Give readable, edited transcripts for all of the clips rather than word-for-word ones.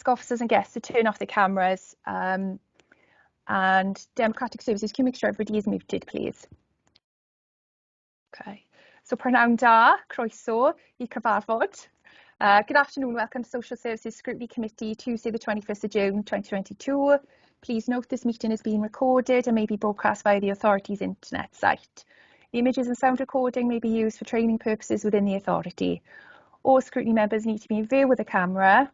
officers and guests to turn off their cameras, and Democratic Services, can you make sure everybody is muted, please? Okay, so prynawn da, croeso I cyfarfod. Good afternoon, welcome to Social Services Scrutiny Committee, Tuesday the 21st of June 2022. Please note this meeting is being recorded and may be broadcast via the authority's internet site. The images and sound recording may be used for training purposes within the authority. All scrutiny members need to be in view with a camera,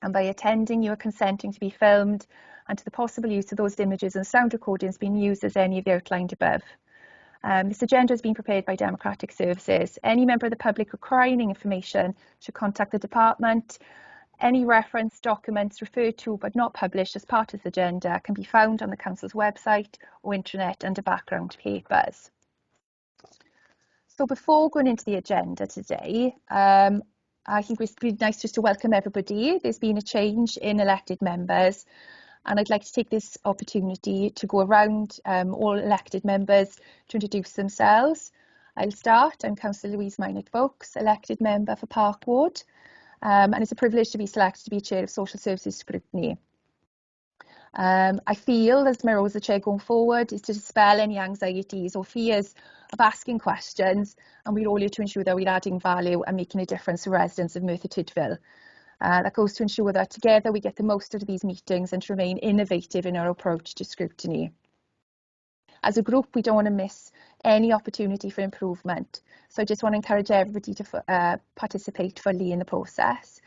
and by attending you are consenting to be filmed and to the possible use of those images and sound recordings being used as any of the outlined above. This agenda has been prepared by Democratic Services. Any member of the public requiring information should contact the department. Any reference documents referred to but not published as part of the agenda can be found on the Council's website or intranet under background papers. So before going into the agenda today, I think it's been nice just to welcome everybody. There's been a change in elected members, and I'd like to take this opportunity to go around all elected members to introduce themselves. I'll start. I'm Councillor Louise Minot-Vokes, elected member for Park Ward, and it's a privilege to be selected to be Chair of Social Services Scrutiny. I feel, as my role as the Chair going forward, is to dispel any anxieties or fears of asking questions, and we're all here to ensure that we're adding value and making a difference to residents of Merthyr Tydfil. That goes to ensure that together we get the most out of these meetings and to remain innovative in our approach to scrutiny. As a group, we don't want to miss any opportunity for improvement, so I just want to encourage everybody to participate fully in the process.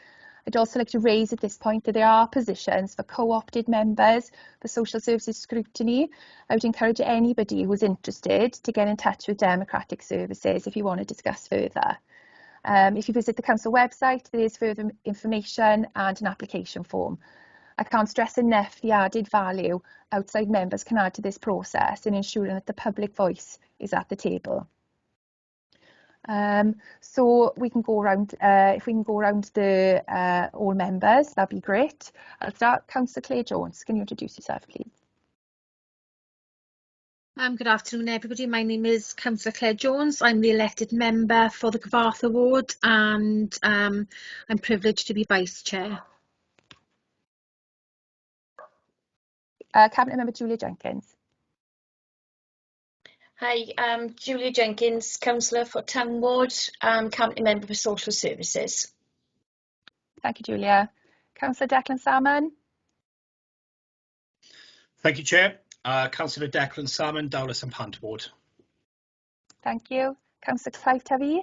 I'd also like to raise at this point that there are positions for co-opted members for Social Services Scrutiny. I would encourage anybody who's interested to get in touch with Democratic Services if you want to discuss further. If you visit the Council website, there is further information and an application form. I can't stress enough the added value outside members can add to this process in ensuring that the public voice is at the table. So we can go around, if we can go around the all members, that'd be great. I'll start. Councillor Claire Jones, can you introduce yourself, please? Good afternoon, everybody. My name is Councillor Claire Jones. I'm the elected member for the Cyfarfod ward, and I'm privileged to be Vice Chair. Cabinet Member Julia Jenkins. Hi, I'm Julia Jenkins, Councillor for Town Ward, Cabinet Member for Social Services. Thank you, Julia. Councillor Declan Salmon. Thank you, Chair. Councillor Declan Salmon, Dowlais and Pant Ward. Thank you. Councillor Clive Tuvey.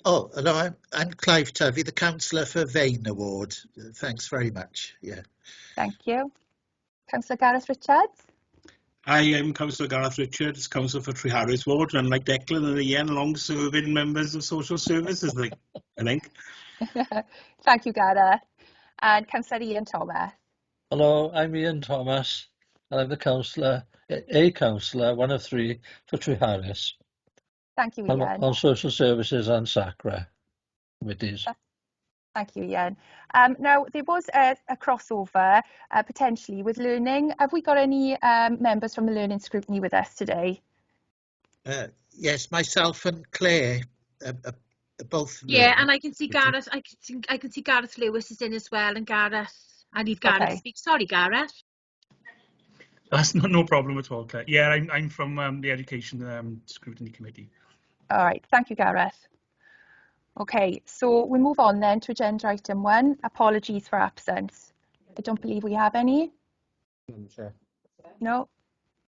Oh, hello, I'm Clive Tuvey, the Councillor for Vane Award. Thanks very much. Yeah. Thank you. Councillor Gareth Richards. I am Councillor Gareth Richards, Councillor for Treharris Ward, and like Declan and Ian, long-serving members of Social Services, I think. Thank you, Gareth. And Councillor Ian Thomas. Hello, I'm Ian Thomas, and I'm the councillor, one of three for Treharris. Thank you, Ian. On Social Services and SACRA committees. Thank you, Ian. Now, there was a crossover potentially with learning. Have we got any members from the Learning Scrutiny with us today? Yes, myself and Claire both. Yeah, and I can see Gareth. I can see Gareth Lewis is in as well, and Gareth. I need Gareth to speak. Sorry, Gareth. That's no problem at all, Claire. Yeah, I'm from the Education Scrutiny Committee. All right, thank you, Gareth. Okay, so we move on then to agenda item 1, apologies for absence. I don't believe we have any. Sure. No,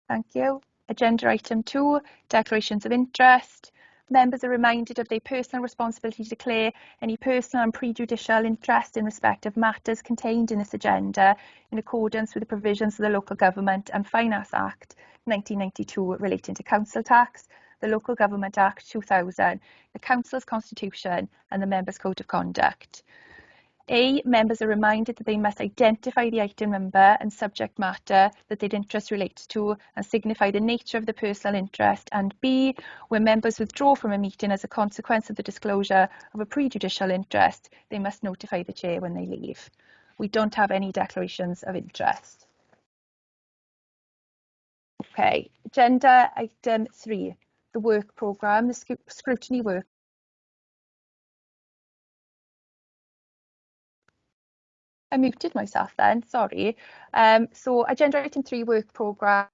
thank you. Agenda item 2, declarations of interest. Members are reminded of their personal responsibility to declare any personal and prejudicial interest in respect of matters contained in this agenda in accordance with the provisions of the Local Government and Finance Act 1992 relating to council tax, the Local Government Act 2000, the Council's Constitution and the Members' Code of Conduct. A. Members are reminded that they must identify the item number and subject matter that their interest relates to and signify the nature of the personal interest. And B. When members withdraw from a meeting as a consequence of the disclosure of a prejudicial interest, they must notify the Chair when they leave. We don't have any declarations of interest. Okay, agenda item 3, the work programme, the scrutiny work I muted myself then, sorry. So agenda item 3, work programme.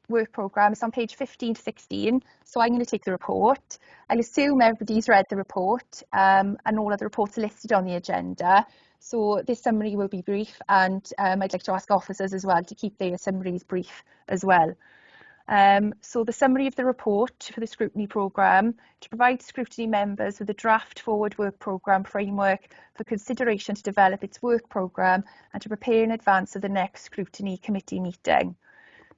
Work programme is on page 15 to 16, so I'm going to take the report. I'll assume everybody's read the report and all of the reports are listed on the agenda. So this summary will be brief, and I'd like to ask officers as well to keep their summaries brief as well. So the summary of the report for the scrutiny programme: to provide scrutiny members with a draft forward work programme framework for consideration to develop its work programme and to prepare in advance of the next scrutiny committee meeting.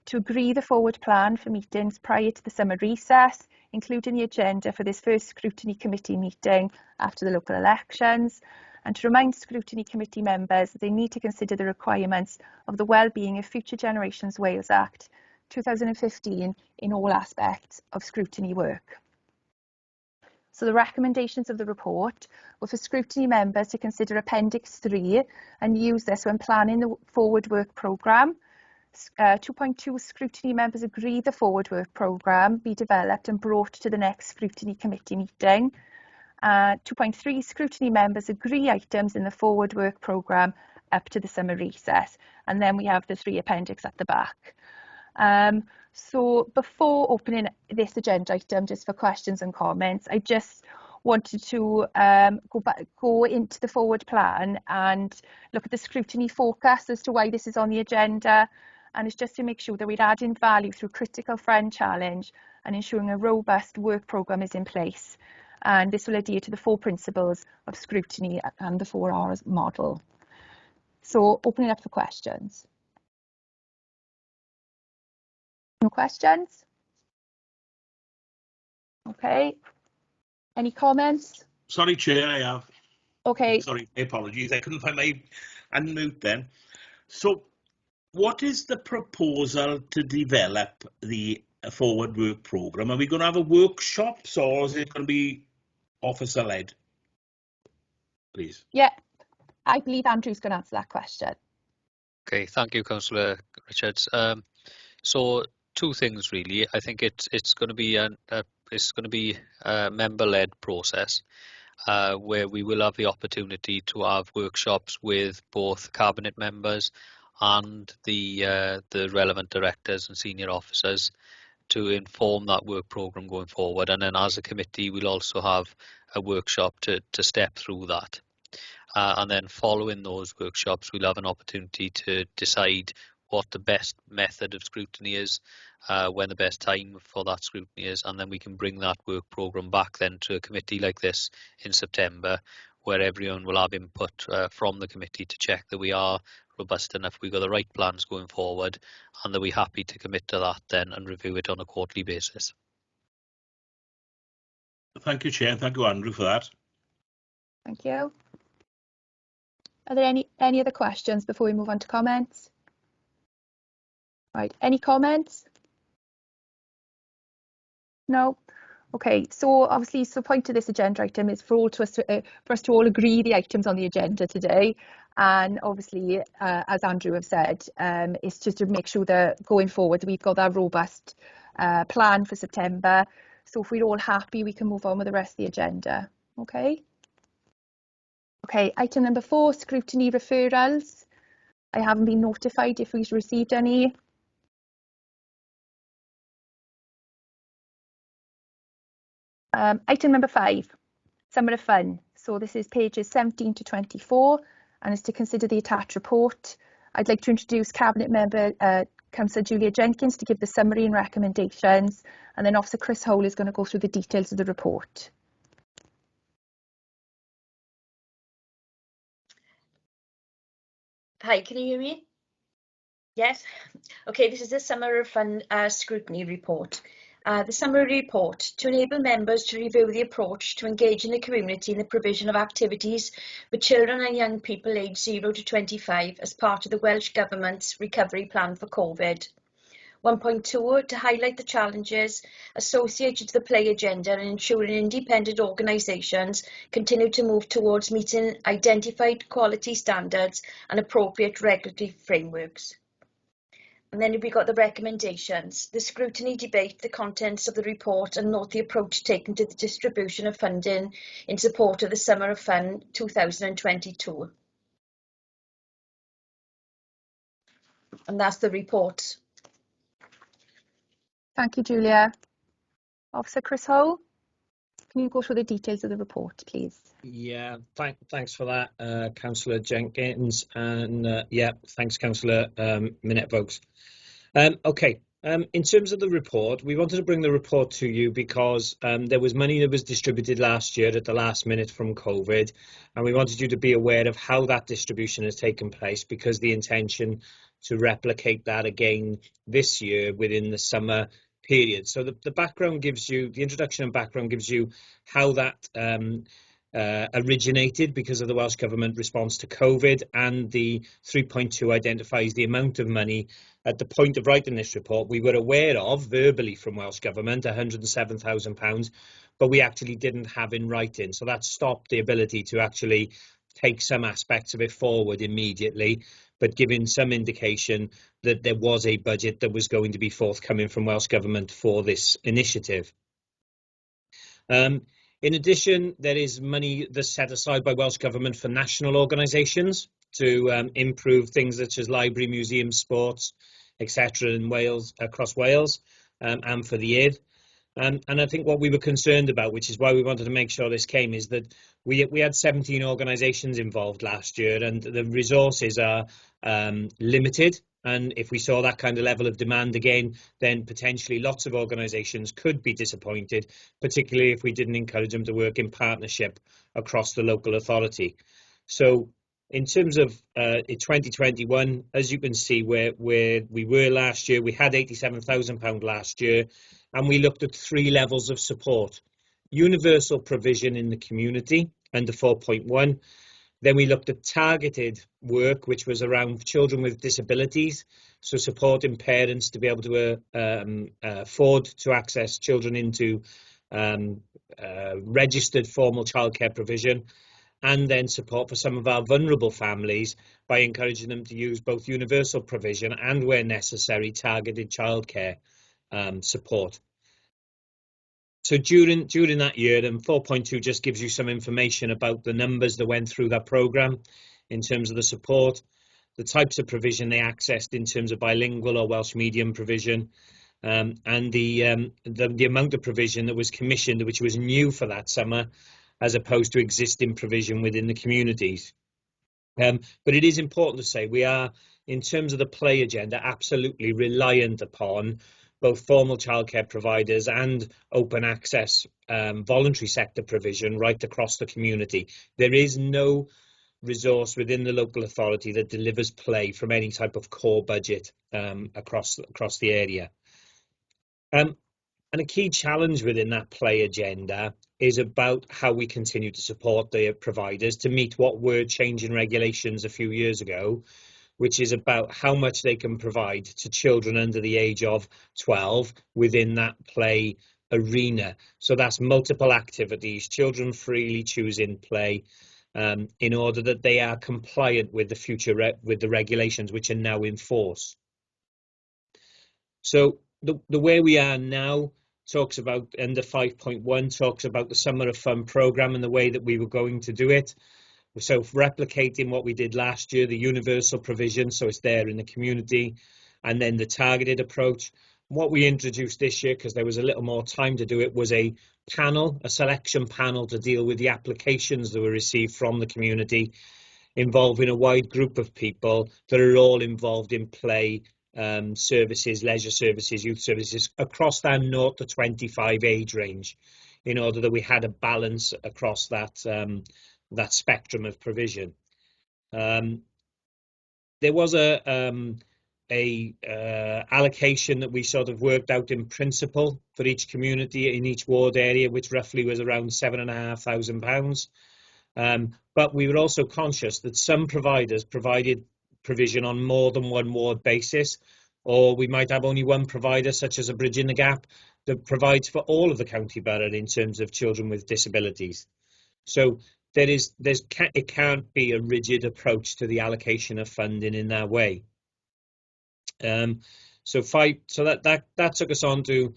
To agree the forward plan for meetings prior to the summer recess, including the agenda for this first scrutiny committee meeting after the local elections, and to remind scrutiny committee members that they need to consider the requirements of the Wellbeing of Future Generations Wales Act 2015 in all aspects of scrutiny work. So the recommendations of the report were for scrutiny members to consider Appendix 3 and use this when planning the forward work programme. 2.2, scrutiny members agree the forward work programme be developed and brought to the next scrutiny committee meeting. 2.3, scrutiny members agree items in the forward work programme up to the summer recess. And then we have the 3 appendix at the back. So before opening this agenda item just for questions and comments, I just wanted to go into the forward plan and look at the scrutiny focus as to why this is on the agenda. And it's just to make sure that we're adding value through critical friend challenge and ensuring a robust work programme is in place. And this will adhere to the 4 principles of scrutiny and the 4 R's model. So opening up for questions. No questions? Okay. Any comments? Sorry, Chair, I have. Okay. Sorry, apologies. I couldn't find my unmute then. So, what is the proposal to develop the forward work programme? Are we going to have a workshop, or is it going to be officer-led? Please. Yeah, I believe Andrew's going to answer that question. Okay, thank you, Councillor Richards. So 2 things really. I think it's going to be a member-led process where we will have the opportunity to have workshops with both cabinet members and the relevant directors and senior officers to inform that work programme going forward. And then as a committee, we'll also have a workshop to step through that. And then following those workshops, we'll have an opportunity to decide what the best method of scrutiny is, when the best time for that scrutiny is, and then we can bring that work programme back then to a committee like this in September, where everyone will have input from the committee to check that we are robust enough, we've got the right plans going forward, and that we're happy to commit to that then and review it on a quarterly basis. Thank you, Chair. Thank you, Andrew, for that. Thank you. Are there any other questions before we move on to comments? Right, any comments? No? Okay, so obviously, the point of this agenda item is for us to all agree the items on the agenda today. And obviously, as Andrew have said, it's just to make sure that going forward, we've got that robust plan for September. So if we're all happy, we can move on with the rest of the agenda. Okay? Okay, item number 4, scrutiny referrals. I haven't been notified if we've received any. Item number 5, summer of fun. So this is pages 17 to 24, and is to consider the attached report. I'd like to introduce Cabinet Member Councillor Julia Jenkins to give the summary and recommendations, and then Officer Chris Hole is going to go through the details of the report. Hi, can you hear me? Yes. Okay, this is the Summer of Fun Scrutiny Report. The summary report to enable members to review the approach to engage in the community in the provision of activities with children and young people aged 0 to 25 as part of the Welsh Government's recovery plan for COVID. 1.2, to highlight the challenges associated to the play agenda and ensuring independent organisations continue to move towards meeting identified quality standards and appropriate regulatory frameworks. And then we've got the recommendations. The scrutiny debate the contents of the report and note the approach taken to the distribution of funding in support of the Summer of Fun 2022. And that's the report. Thank you, Julia. Officer Chris Hole, can you go through the details of the report, please? Yeah, thanks for that, Councillor Jenkins, and yeah, thanks, Councillor Minette Vokes. Okay, in terms of the report, we wanted to bring the report to you because there was money that was distributed last year at the last minute from COVID, and we wanted you to be aware of how that distribution has taken place, because the intention to replicate that again this year within the summer period. So the background gives you, the introduction and background gives you how that originated because of the Welsh Government response to COVID, and the 3.2 identifies the amount of money at the point of writing this report we were aware of verbally from Welsh Government, £107,000, but we actually didn't have in writing. So that stopped the ability to actually take some aspects of it forward immediately, but giving some indication that there was a budget that was going to be forthcoming from Welsh Government for this initiative. In addition, there is money that's set aside by Welsh Government for national organisations to improve things such as library, museums, sports, etc. in Wales, across Wales, and for the ID. And I think what we were concerned about, which is why we wanted to make sure this came, is that we had 17 organisations involved last year, and the resources are limited. And if we saw that kind of level of demand again, then potentially lots of organisations could be disappointed, particularly if we didn't encourage them to work in partnership across the local authority. So in terms of 2021, as you can see where we were last year, we had £87,000 last year, and we looked at 3 levels of support. Universal provision in the community under 4.1. Then we looked at targeted work, which was around children with disabilities, so supporting parents to be able to afford to access children into registered formal childcare provision, and then support for some of our vulnerable families by encouraging them to use both universal provision and, where necessary, targeted childcare support. So during that year, and 4.2 just gives you some information about the numbers that went through that programme in terms of the support, the types of provision they accessed in terms of bilingual or Welsh medium provision, and the amount of provision that was commissioned, which was new for that summer, as opposed to existing provision within the communities. But it is important to say we are, in terms of the play agenda, absolutely reliant upon both formal childcare providers and open access voluntary sector provision right across the community. There is no resource within the local authority that delivers play from any type of core budget across the area. And a key challenge within that play agenda is about how we continue to support the providers to meet what were changing regulations a few years ago, which is about how much they can provide to children under the age of 12 within that play arena. So that's multiple activities, children freely choosing play, in order that they are compliant with the regulations which are now in force. So the way we are now talks about, under 5.1, talks about the Summer of Fun programme and the way that we were going to do it. So replicating what we did last year, the universal provision, so it's there in the community, and then the targeted approach. What we introduced this year, because there was a little more time to do it, was a selection panel to deal with the applications that were received from the community, involving a wide group of people that are all involved in play services, leisure services, youth services, across that 0 to 25 age range, in order that we had a balance across that spectrum of provision. There was a allocation that we sort of worked out in principle for each community in each ward area, which roughly was around £7,500. But we were also conscious that some providers provided provision on more than one ward basis, or we might have only one provider, such as a Bridging the Gap, that provides for all of the county borough in terms of children with disabilities. So it can't be a rigid approach to the allocation of funding in that way. So that took us on to,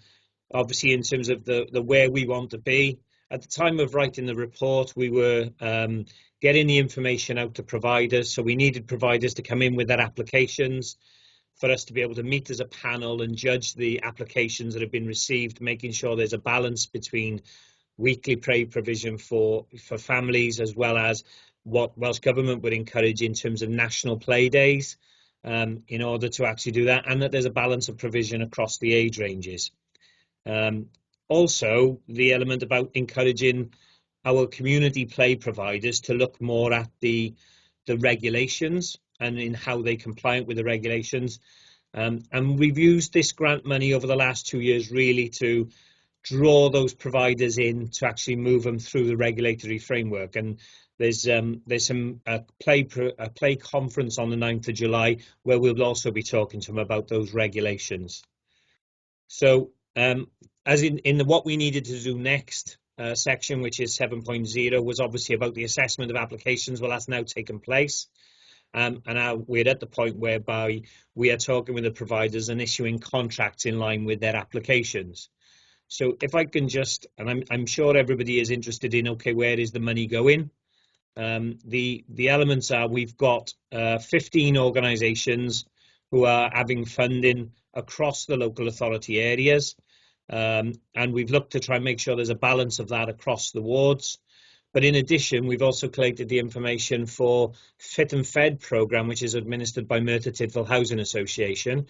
obviously, in terms of the where we want to be. At the time of writing the report, we were getting the information out to providers, so we needed providers to come in with their applications. for us to be able to meet as a panel and judge the applications that have been received, making sure there's a balance between weekly pay provision for families, as well as what Welsh Government would encourage in terms of national play days, in order to actually do that, and that there's a balance of provision across the age ranges. Also, the element about encouraging our community play providers to look more at the regulations and in how they compliant with the regulations. And we've used this grant money over the last 2 years really to draw those providers in to actually move them through the regulatory framework. And there's some play conference on the 9th of July where we'll also be talking to them about those regulations. So as in what we needed to do next section, which is 7.0, was obviously about the assessment of applications. Well, that's now taken place. And now we're at the point whereby we are talking with the providers and issuing contracts in line with their applications. So if I can just, and I'm sure everybody is interested in, okay, where is the money going? The elements are, we've got 15 organisations who are having funding across the local authority areas, and we've looked to try and make sure there's a balance of that across the wards. But in addition, we've also collected the information for Fit and Fed programme, which is administered by Merthyr Tydfil Housing Association,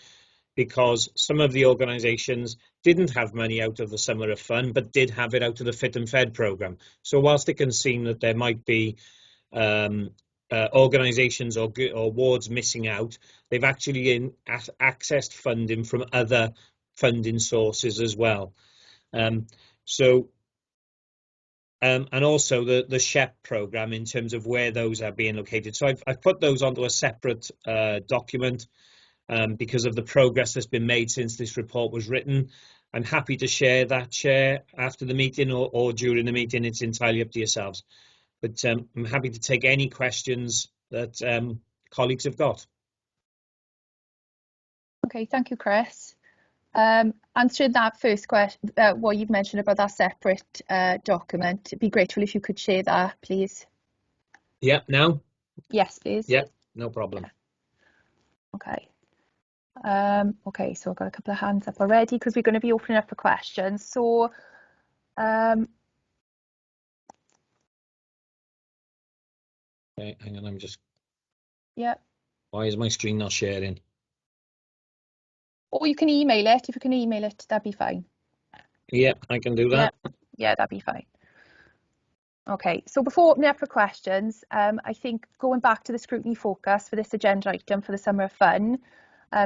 because some of the organisations didn't have money out of the Summer of Fun, but did have it out of the Fit and Fed programme. So whilst it can seem that there might be organisations or wards missing out, they've actually accessed funding from other funding sources as well. And also the SHEP programme in terms of where those are being located. So I've put those onto a separate document because of the progress that's been made since this report was written. I'm happy to share that after the meeting or during the meeting. It's entirely up to yourselves. But I'm happy to take any questions that colleagues have got. Okay, thank you, Chris. Answering that first question, what you've mentioned about that separate document, it'd be grateful if you could share that, please. Yeah, now? Yes, please. Yeah, no problem. Okay. Okay, so I've got a couple of hands up already because we're going to be opening up for questions. So, Okay, hang on, I'm just... Yeah. Why is my screen not sharing? Or you can email it. If you can email it, that'd be fine. Yeah, I can do that. Yeah, that'd be fine. Okay, so before opening up for questions, I think going back to the scrutiny focus for this agenda item for the Summer of Fun,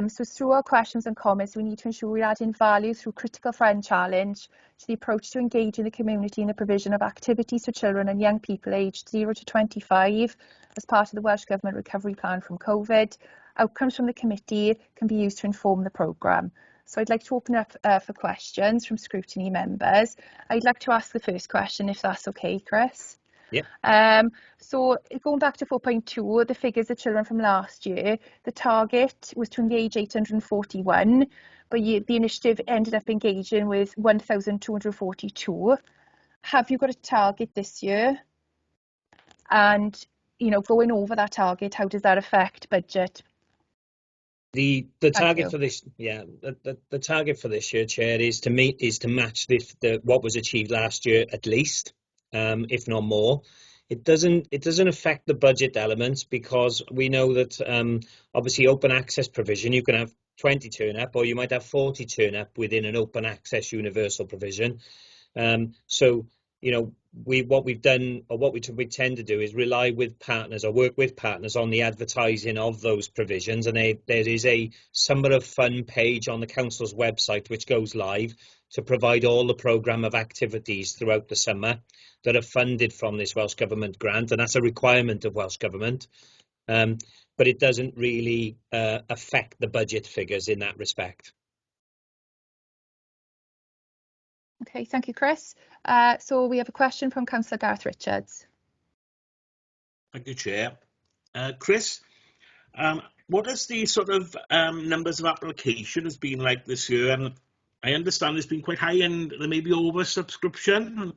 so through our questions and comments, we need to ensure we're adding value through critical friend challenge to the approach to engaging the community in the provision of activities for children and young people aged 0 to 25 as part of the Welsh Government recovery plan from COVID. Outcomes from the committee can be used to inform the programme. So I'd like to open up for questions from scrutiny members. I'd like to ask the first question, if that's okay, Chris. Yeah. So going back to 4.2, the figures of children from last year, the target was to engage 841, but the initiative ended up engaging with 1,242. Have you got a target this year? And, you know, going over that target, how does that affect budget? The target for this, the target for this year, Chair, is to match what was achieved last year at least, if not more. It doesn't affect the budget elements because we know that obviously open access provision, you can have 20 turn up or you might have 40 turn up within an open access universal provision. So, you know, what we've done, or what we tend to do, is rely with partners or work with partners on the advertising of those provisions. And there is a Summer of Fun page on the council's website which goes live to provide all the programme of activities throughout the summer that are funded from this Welsh Government grant, and that's a requirement of Welsh Government. But it doesn't really affect the budget figures in that respect. Okay, thank you, Chris. So we have a question from Councillor Gareth Richards. Thank you, Chair. Chris, what has the sort of numbers of applications been like this year? And I understand it's been quite high and there may be oversubscription.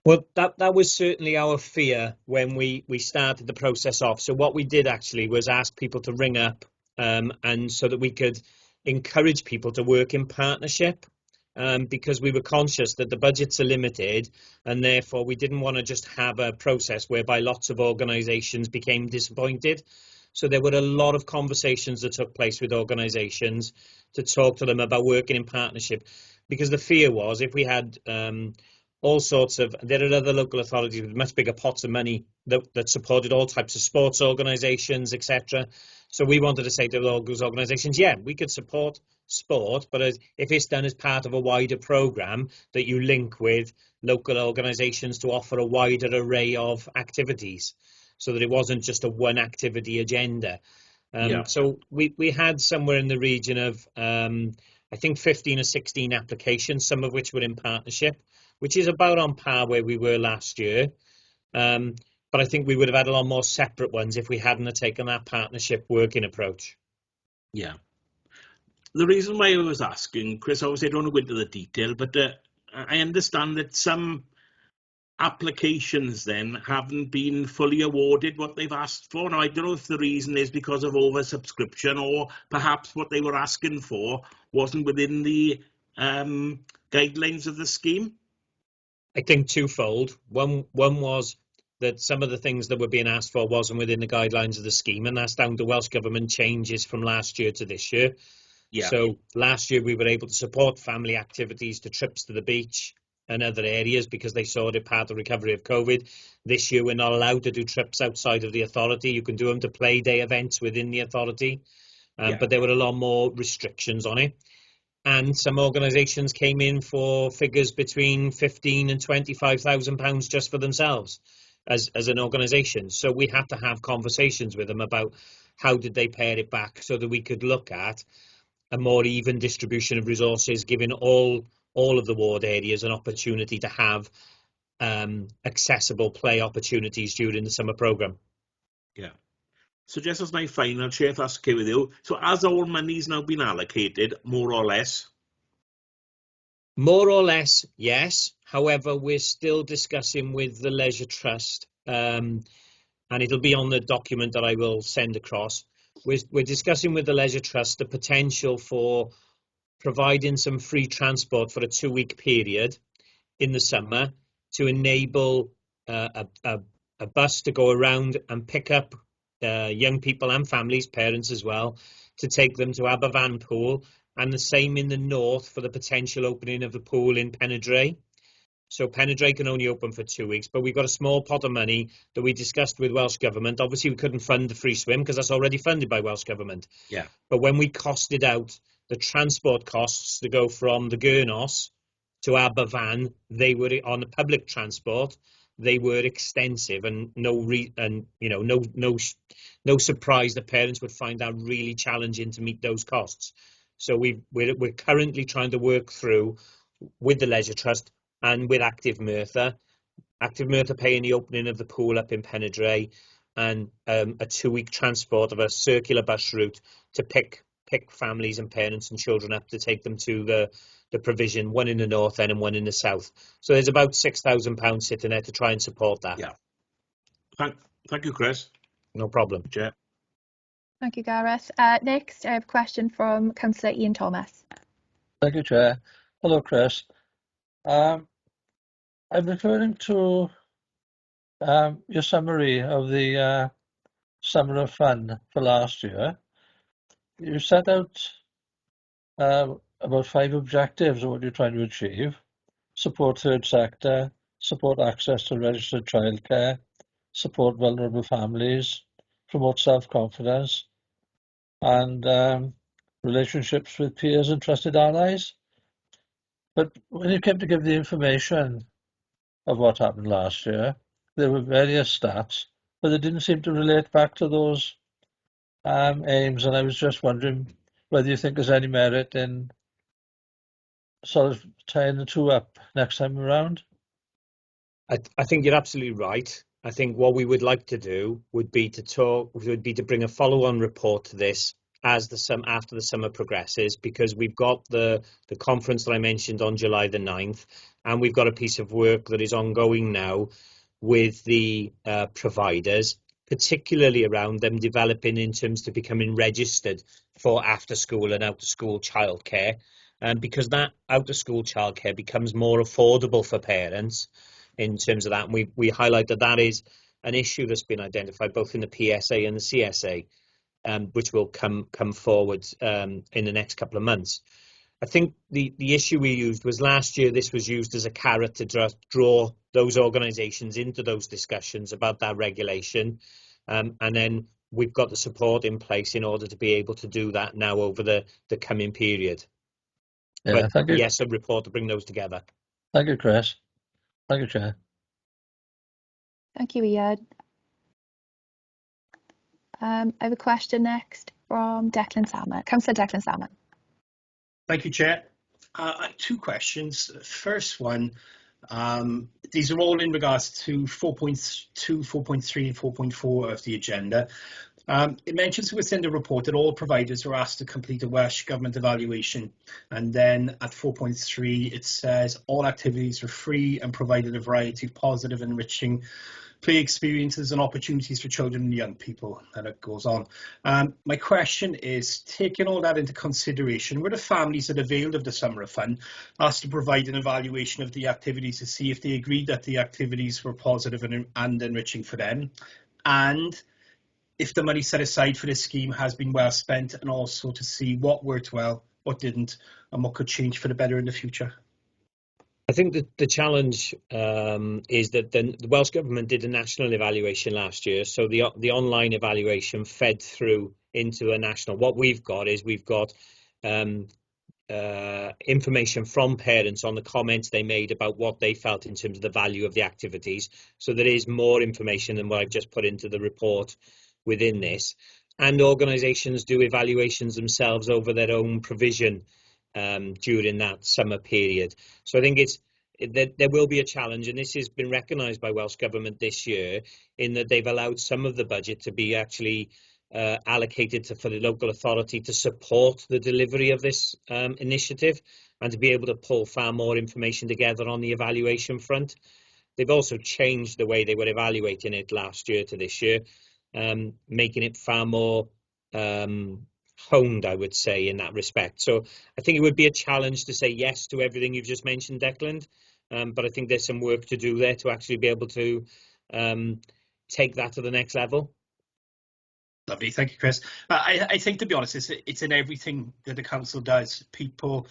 Well, that was certainly our fear when we started the process off. So what we did actually was ask people to ring up and so that we could encourage people to work in partnership, because we were conscious that the budgets are limited, and therefore we didn't want to just have a process whereby lots of organisations became disappointed. So there were a lot of conversations that took place with organisations to talk to them about working in partnership, because the fear was if we had all sorts of, there are other local authorities with much bigger pots of money that supported all types of sports organisations, etc. So we wanted to say to all those organisations, yeah, we could support sport, but if it's done as part of a wider programme that you link with local organisations to offer a wider array of activities, so that it wasn't just a one activity agenda. So we had somewhere in the region of I think 15 or 16 applications, some of which were in partnership, which is about on par where we were last year. But I think we would have had a lot more separate ones if we hadn't have taken that partnership working approach. Yeah. The reason why I was asking, Chris, obviously I don't want to go into the detail, but I understand that some applications then haven't been fully awarded what they've asked for. Now, I don't know if the reason is because of oversubscription, or perhaps what they were asking for wasn't within the guidelines of the scheme. I think twofold. One was that some of the things that were being asked for wasn't within the guidelines of the scheme, and that's down to Welsh Government changes from last year to this year. Yeah. So last year we were able to support family activities to trips to the beach and other areas because they saw it part of the recovery of COVID. This year we're not allowed to do trips outside of the authority. You can do them to play day events within the authority, but there were a lot more restrictions on it. And some organisations came in for figures between £15,000 and £25,000 just for themselves as an organisation. So we had to have conversations with them about how did they pare it back so that we could look at a more even distribution of resources, giving all of the ward areas an opportunity to have accessible play opportunities during the summer programme. Yeah. So just as my final, Chair, if that's okay with you, so has all money's now been allocated, more or less? More or less, yes. However, we're still discussing with the Leisure Trust, and it'll be on the document that I will send across. We're discussing with the Leisure Trust the potential for providing some free transport for a 2-week period in the summer to enable a bus to go around and pick up young people and families, parents as well, to take them to Aberfan Pool, and the same in the north for the potential opening of the pool in Penydre. So Penydre can only open for 2 weeks, but we've got a small pot of money that we discussed with Welsh Government. Obviously, we couldn't fund the free swim because that's already funded by Welsh Government. Yeah. But when we costed out the transport costs to go from the Gurnos to Aberfan, they were on the public transport. They were extensive, and no surprise that parents would find that really challenging to meet those costs. So we're currently trying to work through with the Leisure Trust and with Active Merthyr paying the opening of the pool up in Penydre, and a 2-week transport of a circular bus route to pick families and parents and children up to take them to the provision, one in the north end and one in the south. So there's about £6,000 sitting there to try and support that. Yeah. Thank you, Chris. No problem. Chair. Thank you, Gareth. Next, I have a question from Councillor Ian Thomas. Thank you, Chair. Hello, Chris. I'm referring to your summary of the Summer of Fun for last year. You set out about 5 objectives of what you're trying to achieve: support third sector, support access to registered childcare, support vulnerable families, promote self-confidence, and relationships with peers and trusted allies. But when you came to give the information of what happened last year, there were various stats, but they didn't seem to relate back to those aims, and I was just wondering whether you think there's any merit in sort of tying the two up next time around. I think you're absolutely right. I think what we would like to do would be to bring a follow-on report to this after the summer progresses, because we've got the conference that I mentioned on July the 9th, and we've got a piece of work that is ongoing now with the providers, particularly around them developing in terms of becoming registered for after school and out of school childcare, because that out of school childcare becomes more affordable for parents in terms of that. And we highlight that is an issue that's been identified both in the PSA and the CSA, which will come forward in the next couple of months. I think the issue we used was last year. This was used as a carrot to draw those organisations into those discussions about that regulation, and then we've got the support in place in order to be able to do that now over the coming period. Yeah, but thank you. yes, a report to bring those together. Thank you, Chris. Thank you, Chair. Thank you, Ian. I have a question next from Declan Salmon. Councillor Declan Salmon. Thank you, Chair. I have two questions. First one, these are all in regards to 4.2, 4.3 and 4.4 of the agenda. It mentions within the report that all providers are asked to complete a Welsh Government evaluation, and then at 4.3 it says all activities are free and provided a variety of positive, enriching play experiences and opportunities for children and young people, and it goes on. My question is, taking all that into consideration, were the families that availed of the Summer of Fun asked to provide an evaluation of the activities to see if they agreed that the activities were positive and enriching for them, and if the money set aside for this scheme has been well spent, and also to see what worked well, what didn't, and what could change for the better in the future? I think that the challenge is that the Welsh Government did a national evaluation last year, so the online evaluation fed through into a national. What we've got is information from parents on the comments they made about what they felt in terms of the value of the activities. So there is more information than what I've just put into the report within this. And organisations do evaluations themselves over their own provision during that summer period. So I think there will be a challenge, and this has been recognised by Welsh Government this year, in that they've allowed some of the budget to be actually allocated for the local authority to support the delivery of this initiative, and to be able to pull far more information together on the evaluation front. They've also changed the way they were evaluating it last year to this year, making it far more honed, I would say, in that respect. So I think it would be a challenge to say yes to everything you've just mentioned, Declan, but I think there's some work to do there to actually be able to take that to the next level. Lovely, thank you, Chris. I think, to be honest, it's in everything that the council does. People,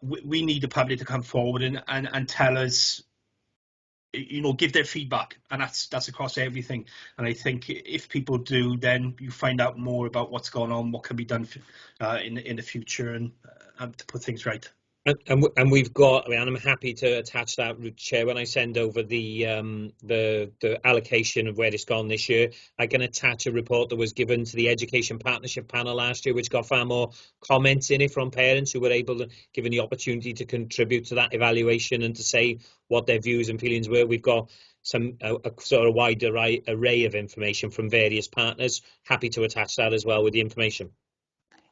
we need the public to come forward and tell us, you know, give their feedback, and that's across everything. And I think if people do, then you find out more about what's going on, what can be done in the future, and to put things right. And we've got, I mean, I'm happy to attach that, Chair, when I send over the allocation of where it's gone this year. I can attach a report that was given to the Education Partnership Panel last year, which got far more comments in it from parents who were able to, given the opportunity to contribute to that evaluation and to say what their views and feelings were. We've got a sort of wide array of information from various partners. Happy to attach that as well with the information.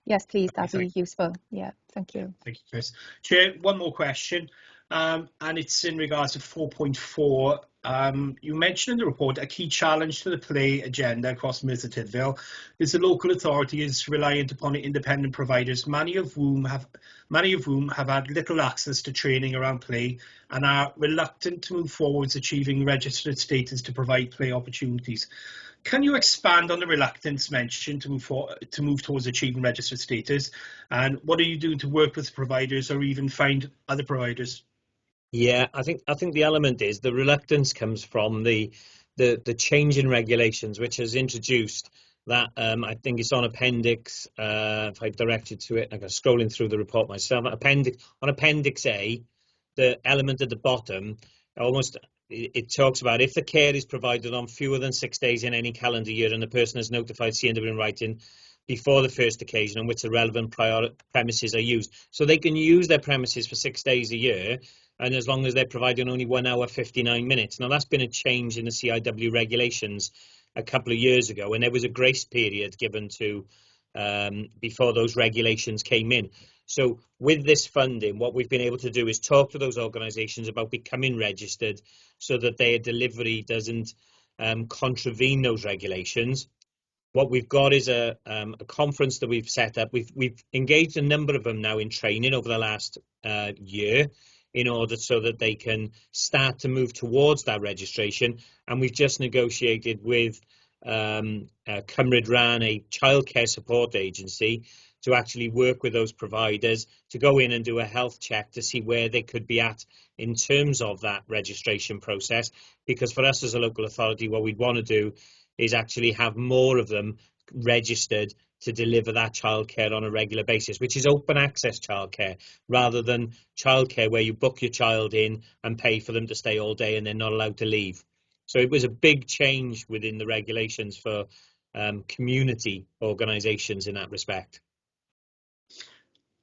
Yes, please, that'd be useful. Yeah, thank you. Thank you, Chris. Chair, one more question, and it's in regards to 4.4. You mentioned in the report a key challenge to the play agenda across Merthyr Tydfil is the local authority is reliant upon independent providers, many of whom have had little access to training around play and are reluctant to move forwards achieving registered status to provide play opportunities. Can you expand on the reluctance mentioned to move towards achieving registered status, and what are you doing to work with providers or even find other providers? Yeah, I think the element is the reluctance comes from the change in regulations, which has introduced that I think it's on appendix. If I directed to it, I'm scrolling through the report myself. On appendix A, the element at the bottom, it talks about if the care is provided on fewer than 6 days in any calendar year and the person has notified CNW in writing before the first occasion on which the relevant premises are used. So they can use their premises for 6 days a year, and as long as they're providing only 1 hour 59 minutes. Now that's been a change in the CIW regulations a couple of years ago, and there was a grace period given to before those regulations came in. So with this funding, what we've been able to do is talk to those organisations about becoming registered so that their delivery doesn't contravene those regulations. What we've got is a conference that we've set up. We've engaged a number of them now in training over the last year, in order so that they can start to move towards that registration. And we've just negotiated with Cymryd Ran, a childcare support agency, to actually work with those providers to go in and do a health check to see where they could be at in terms of that registration process. Because for us as a local authority, what we'd want to do is actually have more of them registered to deliver that childcare on a regular basis, which is open access childcare, rather than childcare where you book your child in and pay for them to stay all day and they're not allowed to leave. So it was a big change within the regulations for community organisations in that respect.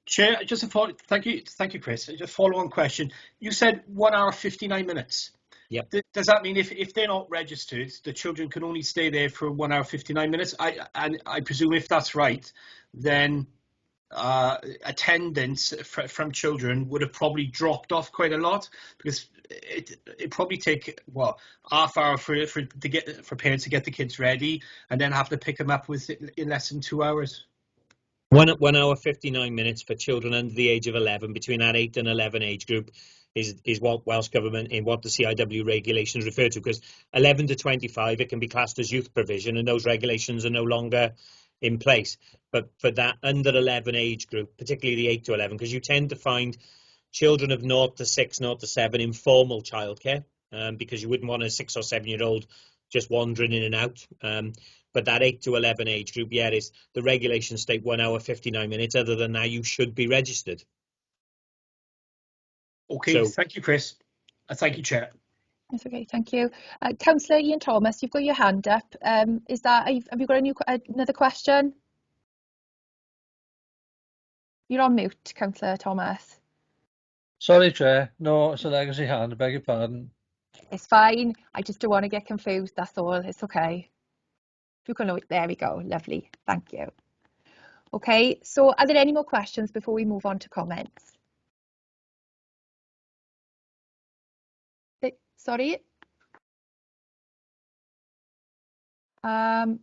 Chair, just a follow. Thank you, Chris. Just a follow-on question. You said 1 hour 59 minutes. Yep. Does that mean if they're not registered, the children can only stay there for 1 hour 59 minutes? I presume if that's right, then attendance from children would have probably dropped off quite a lot, because it probably take half hour for parents to get the kids ready, and then have to pick them up in less than 2 hours. 1 hour 59 minutes for children under the age of 11, between that 8 and 11 age group, is what Welsh Government, in what the CIW regulations refer to, because 11 to 25, it can be classed as youth provision, and those regulations are no longer in place. But for that under 11 age group, particularly the 8 to 11, because you tend to find children of 0 to 6, 0 to 7 informal childcare, because you wouldn't want a 6 or 7-year-old just wandering in and out. But that 8 to 11 age group, the regulations state 1 hour 59 minutes. Other than that, you should be registered. Okay, so, thank you, Chris. Thank you, Chair. That's okay, thank you. Councillor Ian Thomas, you've got your hand up. Have you got another question? You're on mute, Councillor Thomas. Sorry, Chair. No, it's a legacy hand. I beg your pardon. It's fine. I just don't want to get confused. That's all. It's okay. If you can know it, there we go. Lovely. Thank you. Okay, so are there any more questions before we move on to comments? Sorry. Councillor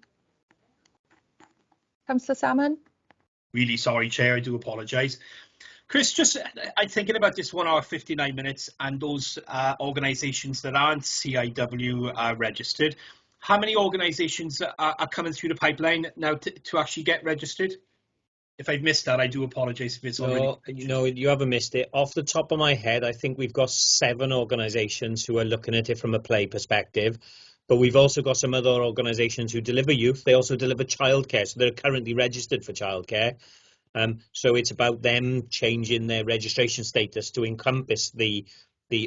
Salmon? Really sorry, Chair. I do apologise. Chris, I'm thinking about this 1 hour 59 minutes and those organisations that aren't CIW registered. How many organisations are coming through the pipeline now to actually get registered? If I've missed that, I do apologise if it's already... No, you haven't missed it. Off the top of my head, I think we've got 7 organisations who are looking at it from a play perspective. But we've also got some other organisations who deliver youth. They also deliver childcare, so they're currently registered for childcare. So it's about them changing their registration status to encompass the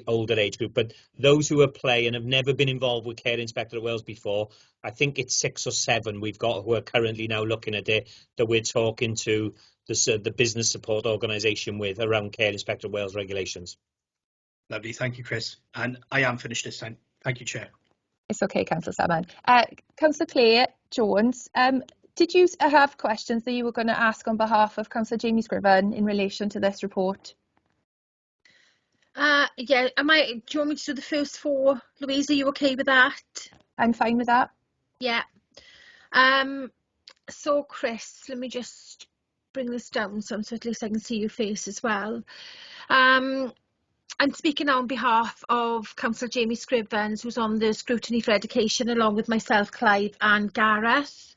older age group. But those who are play and have never been involved with Care Inspectorate Wales before, I think it's 6 or 7 we've got who are currently now looking at it, that we're talking to the business support organisation with around Care Inspectorate Wales regulations. Lovely, thank you, Chris. And I am finished this time. Thank you, Chair. It's okay, Councillor Salmon. Councillor Claire Jones, did you have questions that you were going to ask on behalf of Councillor Jamie Scriven in relation to this report? Yeah, do you want me to do the first 4? Louise, are you okay with that? I'm fine with that. Yeah. So Chris, let me just bring this down so at least I can see your face as well. I'm speaking on behalf of Councillor Jamie Scriven, who's on the Scrutiny for Education, along with myself, Clive and Gareth.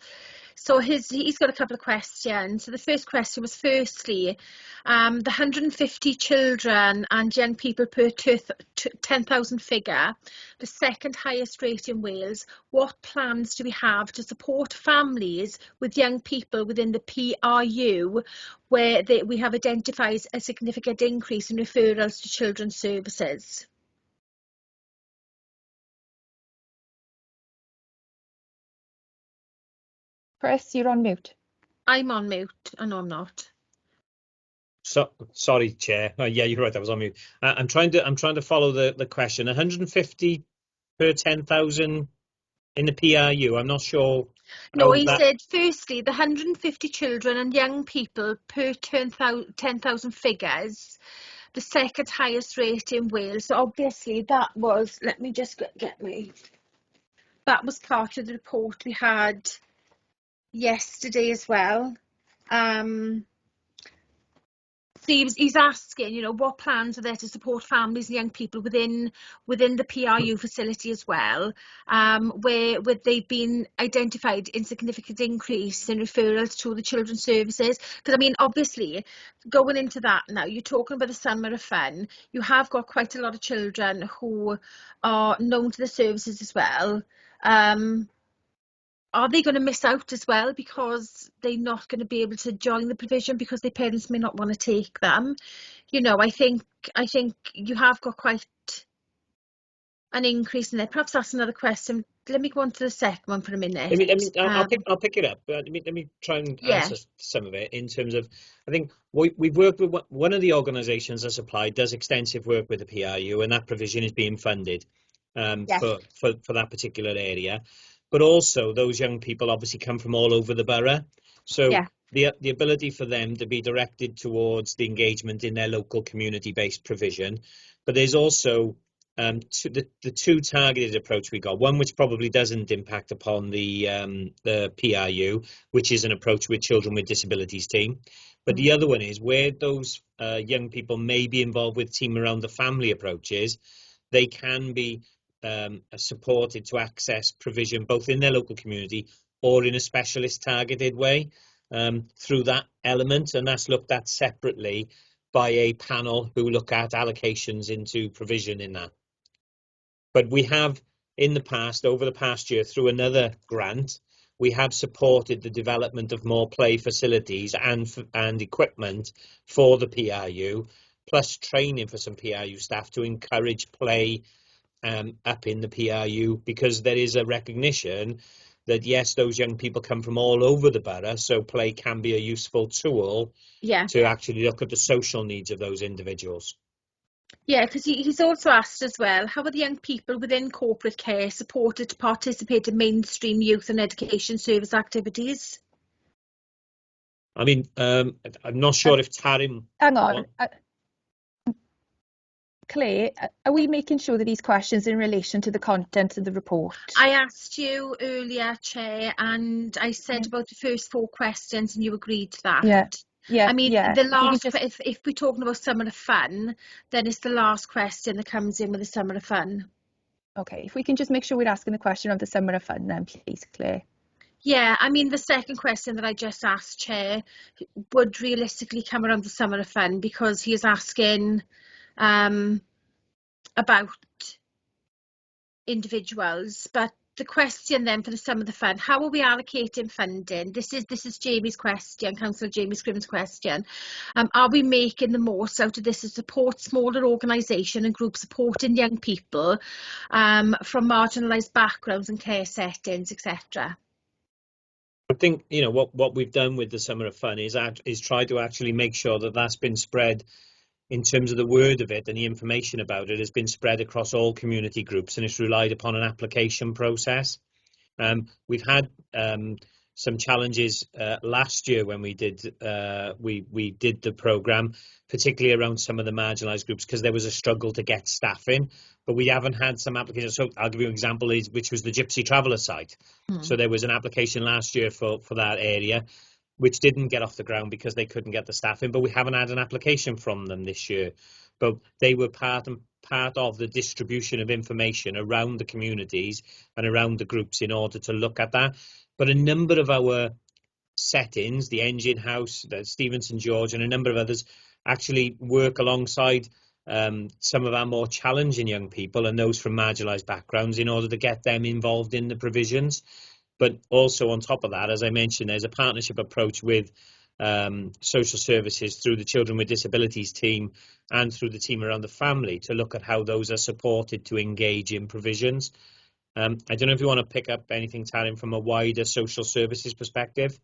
So he's got a couple of questions. So the first question was, firstly, the 150 children and young people per 10,000 figure, the second highest rate in Wales. What plans do we have to support families with young people within the PRU where we have identified a significant increase in referrals to children's services? Chris, you're on mute. I'm on mute. I know I'm not. So sorry, Chair. Yeah, you're right. I was on mute. I'm trying to follow the question. 150 per 10,000 in the PRU. I'm not sure. No, he said, firstly, the 150 children and young people per 10,000 figures, the second highest rate in Wales. So obviously that was, let me just get me. that was part of the report we had yesterday as well. So he's asking, you know, what plans are there to support families and young people within the PRU facility as well, where they've been identified insignificant increase in referrals to the children's services. Because I mean, obviously, going into that now, you're talking about the summer of fun. You have got quite a lot of children who are known to the services as well. Are they going to miss out as well because they're not going to be able to join the provision because their parents may not want to take them? You know, I think you have got quite an increase in there. Perhaps that's another question. Let me go on to the second one for a minute. I'll pick it up. Let me try and answer some of it in terms of, I think we've worked with one of the organisations I supply does extensive work with the PRU, and that provision is being funded for that particular area. But also those young people obviously come from all over the borough. So the ability for them to be directed towards the engagement in their local community-based provision. But there's also the two targeted approach we got, one which probably doesn't impact upon the PRU, which is an approach with children with disabilities team. But the other one is where those young people may be involved with team around the family approaches, they can be supported to access provision both in their local community or in a specialist targeted way through that element, and that's looked at separately by a panel who look at allocations into provision in that. But we have in the past, over the past year, through another grant, we have supported the development of more play facilities and equipment for the PRU, plus training for some PRU staff to encourage play up in the PRU, because there is a recognition that yes, those young people come from all over the borough, so play can be a useful tool to actually look at the social needs of those individuals. Yeah, because he's also asked as well, how are the young people within corporate care supported to participate in mainstream youth and education service activities? I mean, I'm not sure if Tarim... Hang on. Claire, are we making sure that these questions in relation to the content of the report? I asked you earlier, Chair, and I said about the first 4 questions and you agreed to that. I mean, the last, if we're talking about summer of fun, then it's the last question that comes in with the summer of fun. Okay, if we can just make sure we're asking the question of the summer of fun then, please, Claire. Yeah, I mean, the second question that I just asked, Chair, would realistically come around the summer of fun, because he is asking about individuals. But the question then for the sum of the fund, how are we allocating funding? This is Jamie's question, Councillor Jamie Scriven's question. Are we making the most out of this to support smaller organisation and groups supporting young people from marginalised backgrounds and care settings, etc.? I think, you know, what we've done with the Summer of Fun is try to actually make sure that that's been spread in terms of the word of it, and the information about it has been spread across all community groups, and it's relied upon an application process. We've had some challenges last year when we did the programme, particularly around some of the marginalised groups, because there was a struggle to get staff in, but we haven't had some applications. So I'll give you an example, which was the Gypsy Traveller site. So there was an application last year for that area, which didn't get off the ground because they couldn't get the staff in, but we haven't had an application from them this year. But they were part of the distribution of information around the communities and around the groups in order to look at that. But a number of our settings, the Engine House, the Stevenson George, and a number of others actually work alongside some of our more challenging young people and those from marginalised backgrounds in order to get them involved in the provisions. But also on top of that, as I mentioned, there's a partnership approach with social services through the Children with Disabilities team and through the team around the family to look at how those are supported to engage in provisions. I don't know if you want to pick up anything, Tarim, from a wider social services perspective.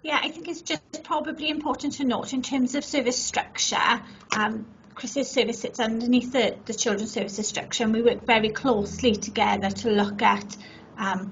Yeah, I think it's just probably important to note in terms of service structure. Chris's service sits underneath the children's services structure, and we work very closely together to look at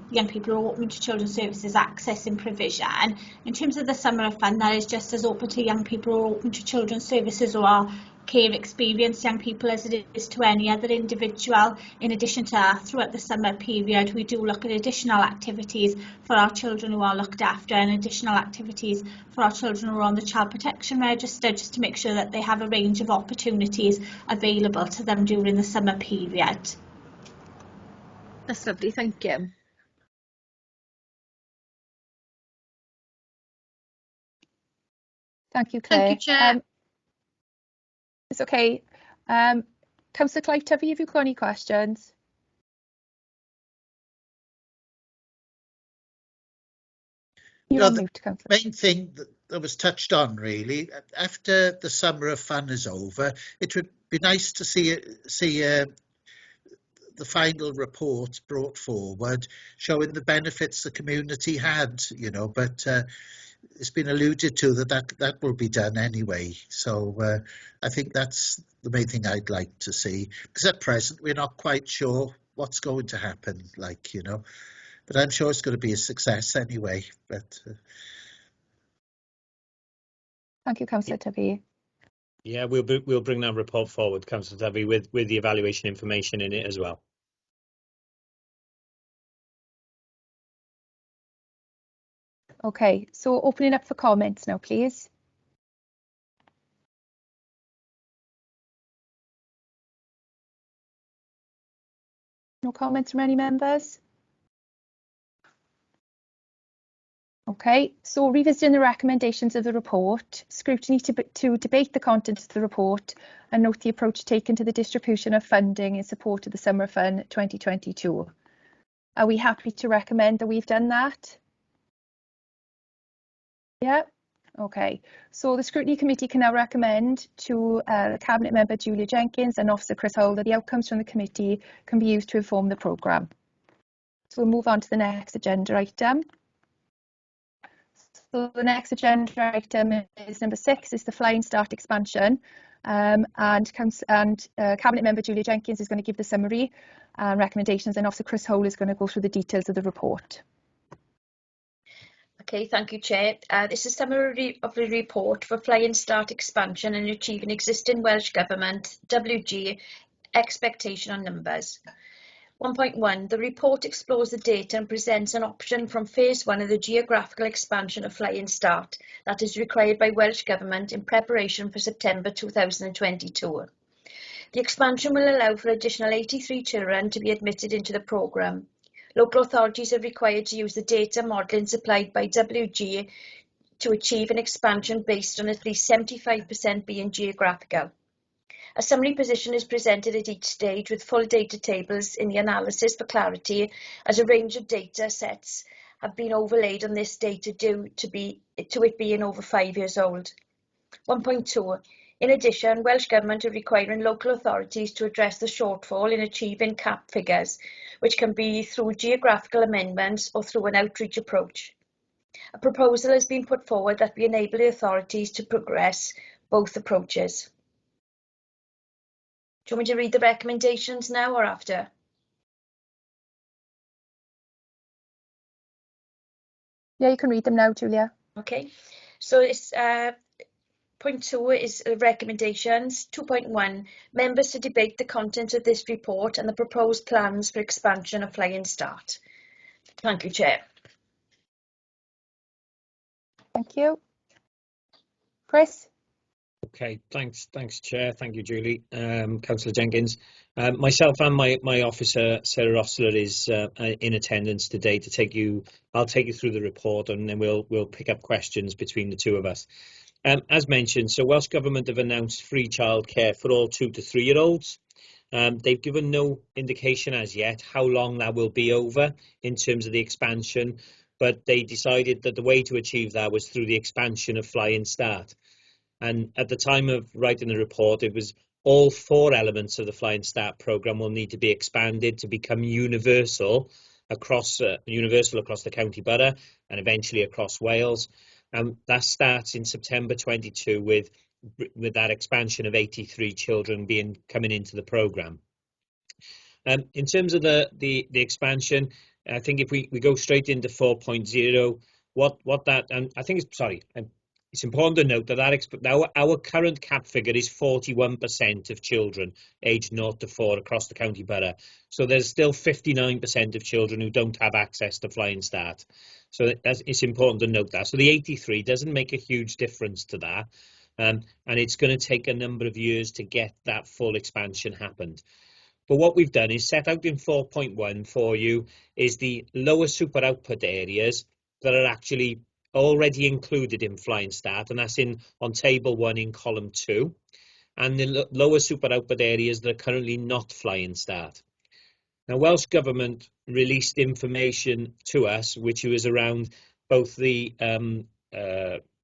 young people who are open to children's services access and provision. In terms of the Summer of Fun, that is just as open to young people who are open to children's services or are care experienced young people as it is to any other individual. In addition to that, throughout the summer period, we do look at additional activities for our children who are looked after and additional activities for our children who are on the Child Protection Register, just to make sure that they have a range of opportunities available to them during the summer period. That's lovely, thank you. Thank you, Claire. Thank you, Chair. It's okay. Councillor Clive-Tuvey, have you got any questions? You're on mute, Councillor. Main thing that was touched on really, after the summer of fun is over, it would be nice to see the final report brought forward showing the benefits the community had, you know, but it's been alluded to that will be done anyway. So I think that's the main thing I'd like to see, because at present we're not quite sure what's going to happen, like, you know, but I'm sure it's going to be a success anyway. But Thank you, Councillor Tuvey. Yeah, we'll bring that report forward, Councillor Tuvey, with the evaluation information in it as well. Okay, so opening up for comments now, please. No comments from any members? Okay, so revisiting the recommendations of the report, scrutiny to debate the contents of the report and note the approach taken to the distribution of funding in support of the Summer Fun 2022. Are we happy to recommend that we've done that? Yeah, okay. So the Scrutiny Committee can now recommend to Cabinet Member Julia Jenkins and Officer Chris Hole that the outcomes from the committee can be used to inform the programme. So we'll move on to the next agenda item. So the next agenda item is number 6, is the Flying Start expansion. And Cabinet Member Julia Jenkins is going to give the summary and recommendations, and Officer Chris Hole is going to go through the details of the report. Okay, thank you, Chair. This is a summary of the report for Flying Start expansion and achieving existing Welsh Government WG expectation on numbers. 1.1. The report explores the data and presents an option from Phase 1 of the geographical expansion of Flying Start that is required by Welsh Government in preparation for September 2022. The expansion will allow for additional 83 children to be admitted into the programme. Local authorities are required to use the data modelling supplied by WG to achieve an expansion based on at least 75% being geographical. A summary position is presented at each stage with full data tables in the analysis for clarity, as a range of data sets have been overlaid on this data due to it being over 5 years old. 1.2. In addition, Welsh Government are requiring local authorities to address the shortfall in achieving cap figures, which can be through geographical amendments or through an outreach approach. A proposal has been put forward that will enable the authorities to progress both approaches. Do you want me to read the recommendations now or after? Yeah, you can read them now, Julia. Okay, so it's point 2 is recommendations. 2.1, members to debate the content of this report and the proposed plans for expansion of Flying Start. Thank you, Chair. Thank you. Chris? Okay, thanks, Chair. Thank you, Julie. Councillor Jenkins. Myself and my officer, Sarah Ostler, is in attendance today to take you. I'll take you through the report, and then we'll pick up questions between the two of us. As mentioned, so Welsh Government have announced free childcare for all 2 to 3 year olds. They've given no indication as yet how long that will be over in terms of the expansion, but they decided that the way to achieve that was through the expansion of Flying Start. And at the time of writing the report, it was all 4 elements of the Flying Start programme will need to be expanded to become universal across the county borough and eventually across Wales. That starts in September 22 with that expansion of 83 children coming into the programme. In terms of the expansion, I think if we go straight into 4.0, what that, and I think it's, sorry, It's important to note that our current cap figure is 41% of children aged 0 to 4 across the county borough. So there's still 59% of children who don't have access to Flying Start. So it's important to note that. So the 83 doesn't make a huge difference to that. And it's going to take a number of years to get that full expansion happened. But what we've done is set out in 4.1 for you is the lower super output areas that are actually already included in Flying Start, and that's on table 1 in column 2, and the lower super output areas that are currently not Flying Start. Now, Welsh Government released information to us which was around both the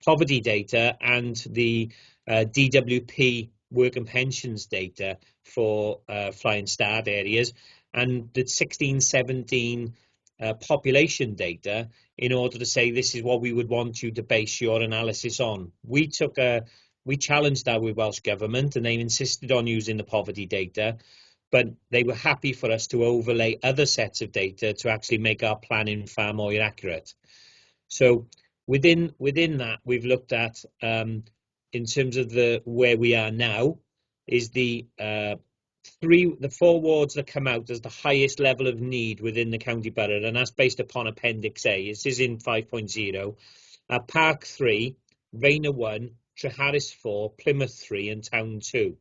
poverty data and the DWP work and pensions data for Flying Start areas, and the 16-17 population data, in order to say this is what we would want you to base your analysis on. We challenged that with Welsh Government, and they insisted on using the poverty data, but they were happy for us to overlay other sets of data to actually make our planning far more accurate. So within that, we've looked at, in terms of where we are now, is the 4 wards that come out as the highest level of need within the county borough, and that's based upon Appendix A. This is in 5.0. Park 3, Rayner 1, Treharris 4, Plymouth 3 and Town 2.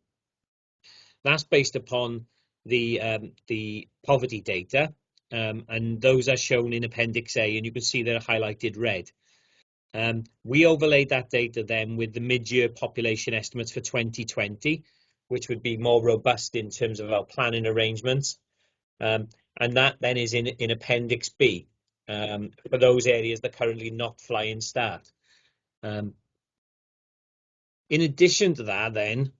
That's based upon the poverty data, and those are shown in Appendix A, and you can see they're highlighted red. We overlaid that data then with the mid-year population estimates for 2020, which would be more robust in terms of our planning arrangements. And that then is in Appendix B for those areas that are currently not Flying Start. In addition to that then,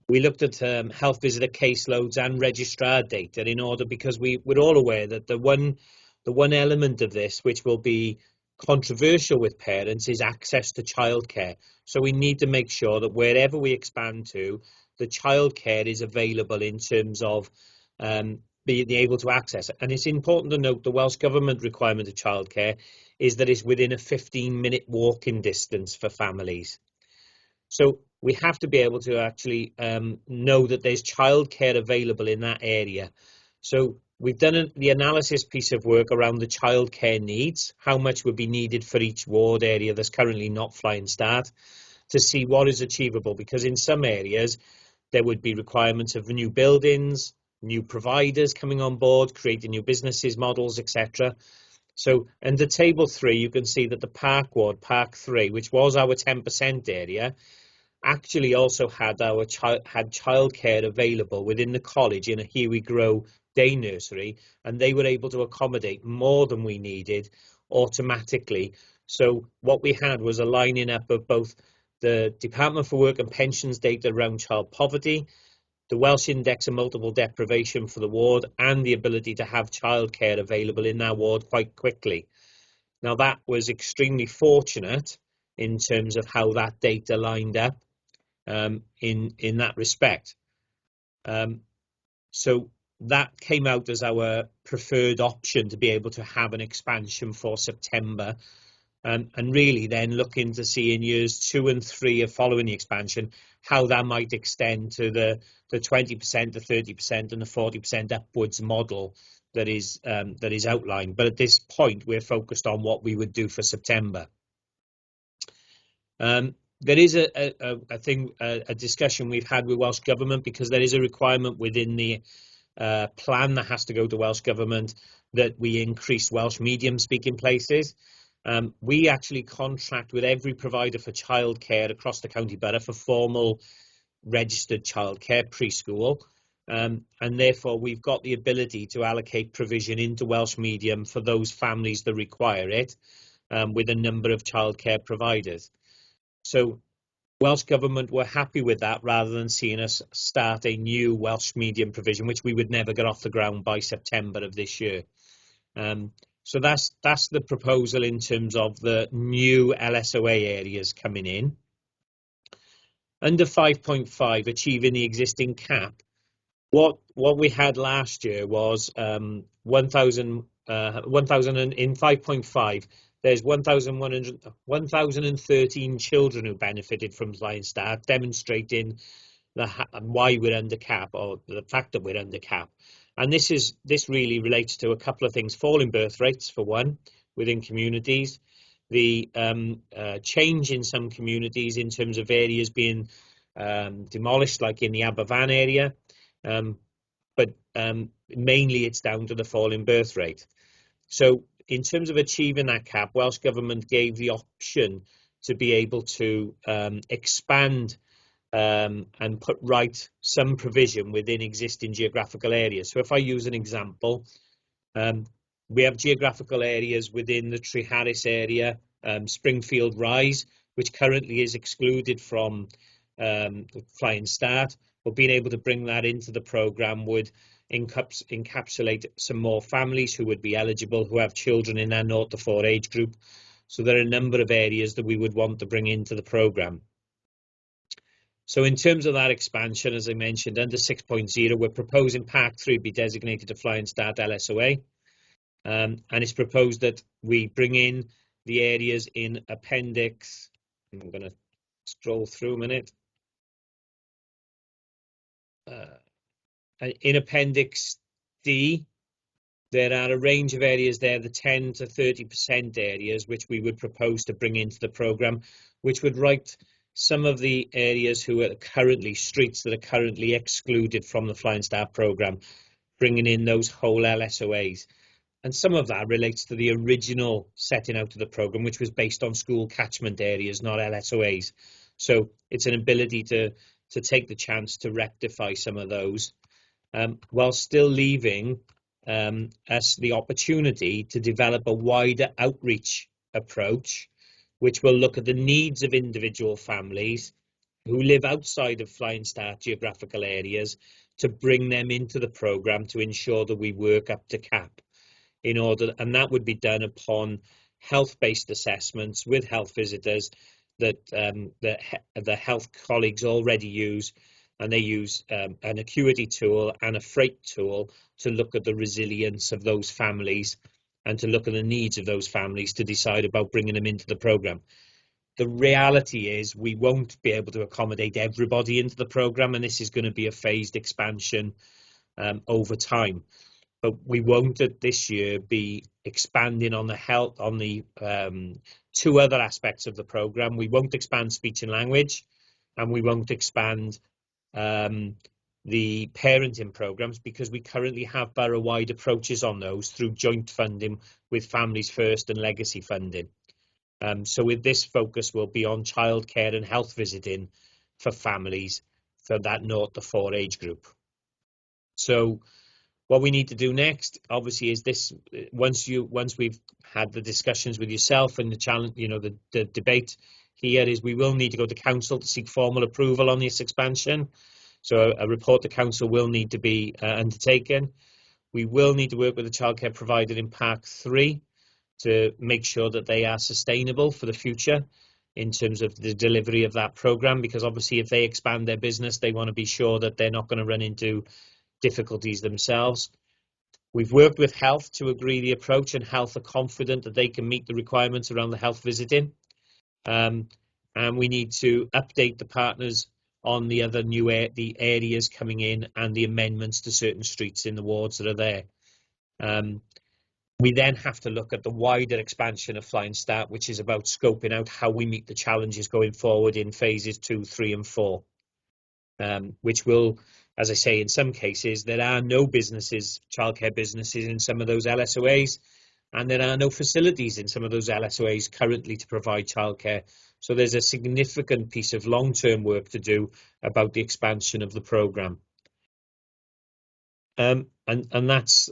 we looked at health visitor caseloads and registrar data because we're all aware that the one element of this which will be controversial with parents is access to childcare. So we need to make sure that wherever we expand to, the childcare is available in terms of being able to access it. And it's important to note the Welsh Government requirement of childcare is that it's within a 15-minute walking distance for families. So we have to be able to actually know that there's childcare available in that area. So we've done the analysis piece of work around the childcare needs, how much would be needed for each ward area that's currently not Flying Start, to see what is achievable, because in some areas there would be requirements of new buildings, new providers coming on board, creating new businesses, models, etc. So under table 3, you can see that the Park Ward, Park 3, which was our 10% area, actually also had childcare available within the college in a Here We Grow day nursery, and they were able to accommodate more than we needed automatically. So what we had was a lining up of both the Department for Work and Pensions data around child poverty, the Welsh Index of Multiple Deprivation for the ward, and the ability to have childcare available in that ward quite quickly. Now that was extremely fortunate in terms of how that data lined up in that respect. So that came out as our preferred option to be able to have an expansion for September, and really then looking to see in years 2 and 3 of following the expansion how that might extend to the 20%, the 30% and the 40% upwards model that is outlined. But at this point we're focused on what we would do for September. There is a discussion we've had with Welsh Government, because there is a requirement within the plan that has to go to Welsh Government that we increase Welsh medium speaking places. We actually contract with every provider for childcare across the county borough for formal registered childcare preschool, and therefore we've got the ability to allocate provision into Welsh medium for those families that require it, with a number of childcare providers. So Welsh Government were happy with that, rather than seeing us start a new Welsh medium provision, which we would never get off the ground by September of this year. So that's the proposal in terms of the new LSOA areas coming in. Under 5.5, achieving the existing cap. What we had last year was 1,000 in 5.5. there's 1,013 children who benefited from Flying Start, demonstrating why we're under cap, or the fact that we're under cap. And this really relates to a couple of things: falling birth rates, for one, within communities, the change in some communities in terms of areas being demolished, like in the Aberfan area, but mainly it's down to the falling birth rate. So in terms of achieving that cap, Welsh Government gave the option to be able to expand and put right some provision within existing geographical areas. So if I use an example, we have geographical areas within the Treharris area, Springfield Rise, which currently is excluded from Flying Start, but being able to bring that into the programme would encapsulate some more families who would be eligible, who have children in their 0 to 4 age group. So there are a number of areas that we would want to bring into the programme. So in terms of that expansion, as I mentioned, under 6.0, we're proposing Park 3 be designated a Flying Start LSOA. And it's proposed that we bring in the areas in Appendix, I'm going to scroll through a minute. In Appendix D, there are a range of areas there, the 10 to 30% areas, which we would propose to bring into the programme, which would write some of the areas who are currently streets that are currently excluded from the Flying Start programme, bringing in those whole LSOAs. And some of that relates to the original setting out of the programme, which was based on school catchment areas, not LSOAs. So it's an ability to take the chance to rectify some of those, while still leaving us the opportunity to develop a wider outreach approach, which will look at the needs of individual families who live outside of Flying Start geographical areas, to bring them into the programme to ensure that we work up to cap. And that would be done upon health-based assessments with health visitors that the health colleagues already use, and they use an acuity tool and a freight tool to look at the resilience of those families and to look at the needs of those families to decide about bringing them into the programme. The reality is we won't be able to accommodate everybody into the programme, and this is going to be a phased expansion over time. But we won't this year be expanding on the health, on the two other aspects of the programme. We won't expand speech and language, and we won't expand the parenting programmes, because we currently have borough-wide approaches on those through joint funding with Families First and legacy funding. So with this focus will be on childcare and health visiting for families for that 0 to 4 age group. So what we need to do next, obviously, is this: once we've had the discussions with yourself and the challenge, the debate here, is we will need to go to council to seek formal approval on this expansion. So a report to council will need to be undertaken. We will need to work with the childcare provider in Park 3 to make sure that they are sustainable for the future in terms of the delivery of that programme, because obviously if they expand their business, they want to be sure that they're not going to run into difficulties themselves. We've worked with health to agree the approach, and health are confident that they can meet the requirements around the health visiting. And we need to update the partners on the other the areas coming in and the amendments to certain streets in the wards that are there. We then have to look at the wider expansion of Flying Start, which is about scoping out how we meet the challenges going forward in phases 2, 3 and 4, which will, as I say, in some cases, there are no businesses, childcare businesses in some of those LSOAs, and there are no facilities in some of those LSOAs currently to provide childcare. So there's a significant piece of long-term work to do about the expansion of the programme. And that's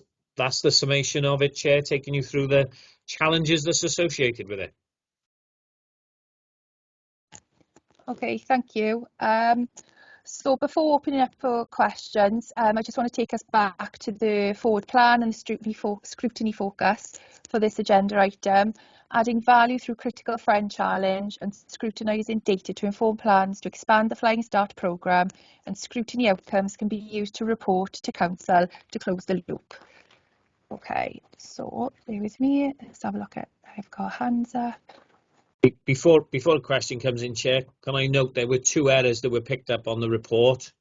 the summation of it, Chair, taking you through the challenges that's associated with it. Okay, thank you. So before opening up for questions, I just want to take us back to the forward plan and the scrutiny focus for this agenda item, adding value through critical friend challenge and scrutinising data to inform plans to expand the Flying Start programme, and scrutiny outcomes can be used to report to council to close the loop. Okay, so bear with me. Let's have a look at. I've got hands up. Before a question comes in, Chair, can I note there were 2 errors that were picked up on the report.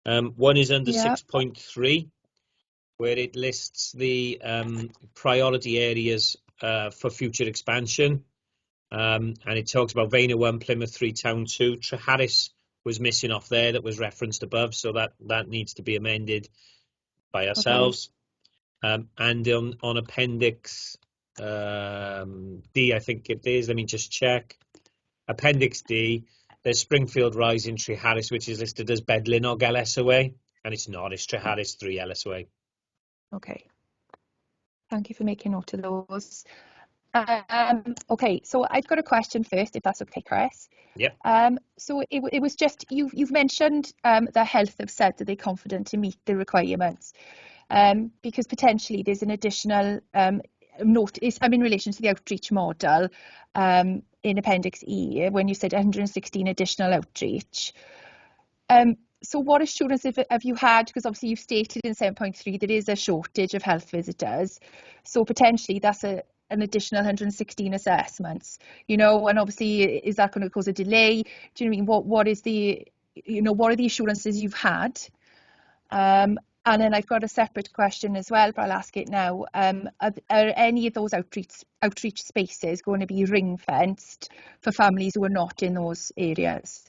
One is under 6.3, where it lists the priority areas for future expansion, and it talks about Vena 1, Plymouth 3, Town 2. Treharris was missing off there, that was referenced above, so that needs to be amended by ourselves. Okay. And on Appendix D, I think it is, let me just check. Appendix D, there's Springfield Rising, Treharris, which is listed as Bedlinog LSOA, and it's not, it's Treharris 3 LSOA. Okay, thank you for making note of those. Okay, so I've got a question first, if that's okay, Chris. Yep. So it was just, you've mentioned the health have said that they're confident to meet the requirements, because potentially there's an additional note in relation to the outreach model in Appendix E, when you said 116 additional outreach. So what assurance have you had, because obviously you've stated in 7.3 there is a shortage of health visitors, so potentially that's an additional 116 assessments, and obviously is that going to cause a delay? Do you know what I mean? What is the, what are the assurances you've had? And then I've got a separate question as well, but I'll ask it now. Are any of those outreach spaces going to be ring fenced for families who are not in those areas?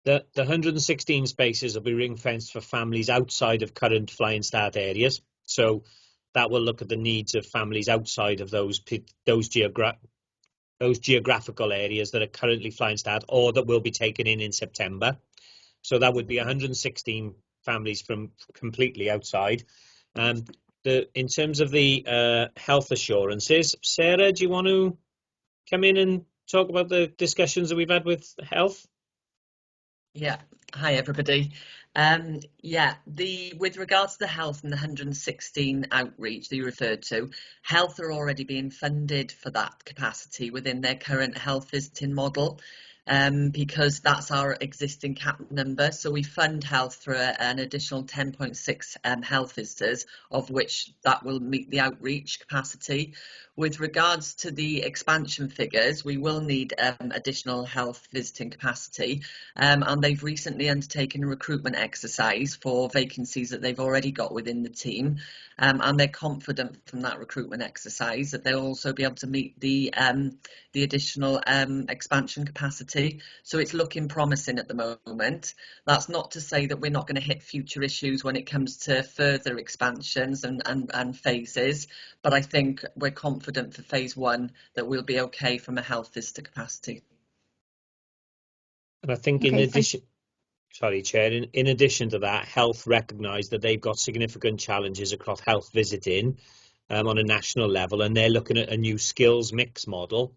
The 116 spaces will be ring fenced for families outside of current flying start areas. So that will look at the needs of families outside of those geographical areas that are currently flying start or that will be taken in September. So that would be 116 families from completely outside. In terms of the health assurances, Sarah, do you want to come in and talk about the discussions that we've had with health? Yeah, hi everybody. With regards to the health and the 116 outreach that you referred to, health are already being funded for that capacity within their current health visiting model, because that's our existing cap number. So we fund health through an additional 10.6 health visitors, of which that will meet the outreach capacity. With regards to the expansion figures, we will need additional health visiting capacity, and they've recently undertaken a recruitment exercise for vacancies that they've already got within the team, and they're confident from that recruitment exercise that they'll also be able to meet the additional expansion capacity. So it's looking promising at the moment. That's not to say that we're not going to hit future issues when it comes to further expansions and phases, but I think we're confident for phase 1 that we'll be okay from a health visitor capacity. And I think in addition, sorry, Chair, in addition to that, health recognise that they've got significant challenges across health visiting on a national level, and they're looking at a new skills mix model,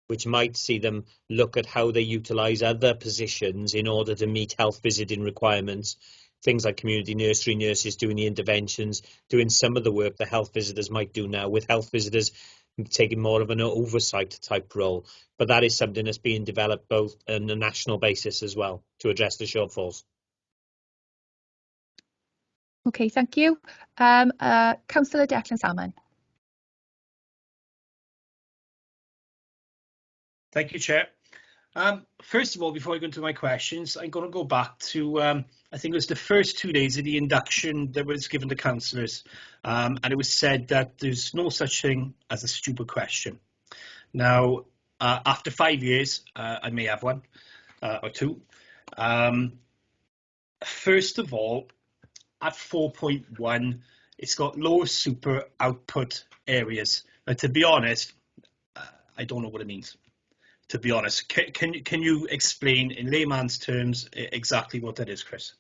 which might see them look at how they utilise other positions in order to meet health visiting requirements. Things like community nursery nurses doing the interventions, doing some of the work the health visitors might do now, with health visitors taking more of an oversight type role. But that is something that's being developed both on a national basis as well to address the shortfalls. Okay, thank you. Councillor Declan Salmon. Thank you, Chair. First of all, before I go into my questions, I'm going to go back to, I think it was the first 2 days of the induction that was given to councillors, and it was said that there's no such thing as a stupid question. Now, after 5 years, I may have one or two. First of all, at 4.1, it's got lower super output areas. Now, to be honest, I don't know what it means. To be honest, can you explain in layman's terms exactly what that is, Chris?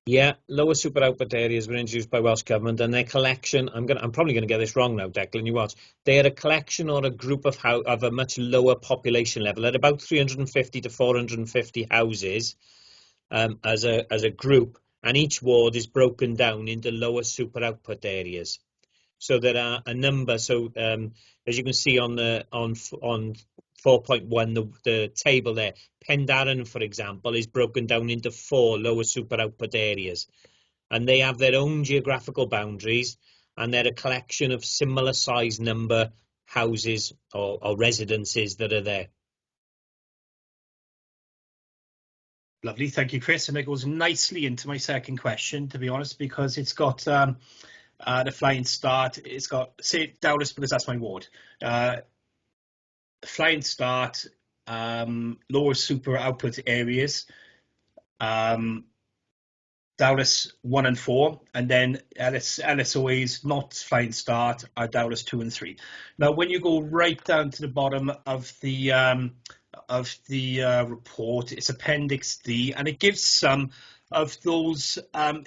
Yeah, lower super output areas were introduced by Welsh Government, and their collection, I'm probably going to get this wrong now, Declan, you watch. They are a collection or a group of a much lower population level, at about 350 to 450 houses as a group, and each ward is broken down into lower super output areas. So there are a number. So as you can see on 4.1, the table there, Pendarren, for example, is broken down into 4 lower super output areas, and they have their own geographical boundaries, and they're a collection of similar size number houses or residences that are there. Lovely, thank you, Chris. And it goes nicely into my second question, to be honest, because it's got the Flying Start. It's got, say, Dowlais, because that's my ward. Flying Start, lower super output areas, Dowlais 1 and 4, and then LSOAs not Flying Start are Dowlais 2 and 3. Now, when you go right down to the bottom of the report, it's Appendix D, and it gives some of those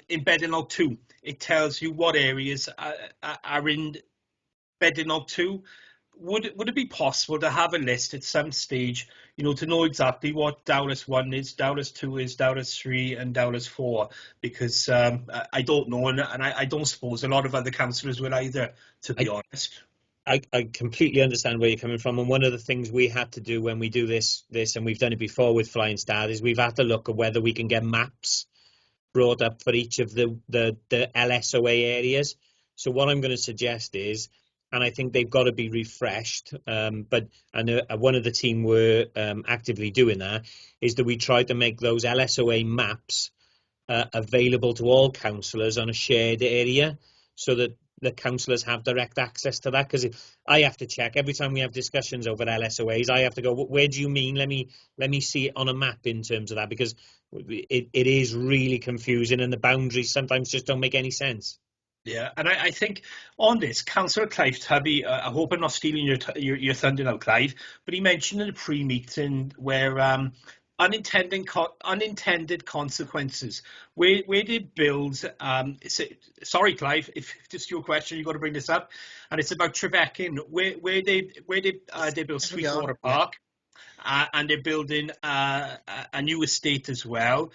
in Bedding Log 2. It tells you what areas are in Bedding Log 2. Would it be possible to have a list at some stage, to know exactly what Dowlais 1 is, Dowlais 2 is, Dowlais 3 and Dowlais 4? Because I don't know, and I don't suppose a lot of other councillors will either, to be honest. I completely understand where you're coming from, and one of the things we had to do when we do this, and we've done it before with Flying Start, is we've had to look at whether we can get maps brought up for each of the LSOA areas. So what I'm going to suggest is, and I think they've got to be refreshed, but I know one of the team were actively doing that, is that we tried to make those LSOA maps available to all councillors on a shared area, so that the councillors have direct access to that. Because I have to check every time we have discussions over LSOAs, I have to go, where do you mean? Let me see it on a map in terms of that, because it is really confusing and the boundaries sometimes just don't make any sense. Yeah, and I think on this, Councillor Clive Tubby, I hope I'm not stealing your thunder now, Clive, but he mentioned in a pre-meeting where unintended consequences. Where they build, sorry, Clive, if this is your question, you've got to bring this up, and it's about Treveccan, where they build Sweetwater Park, and they're building a new estate as well.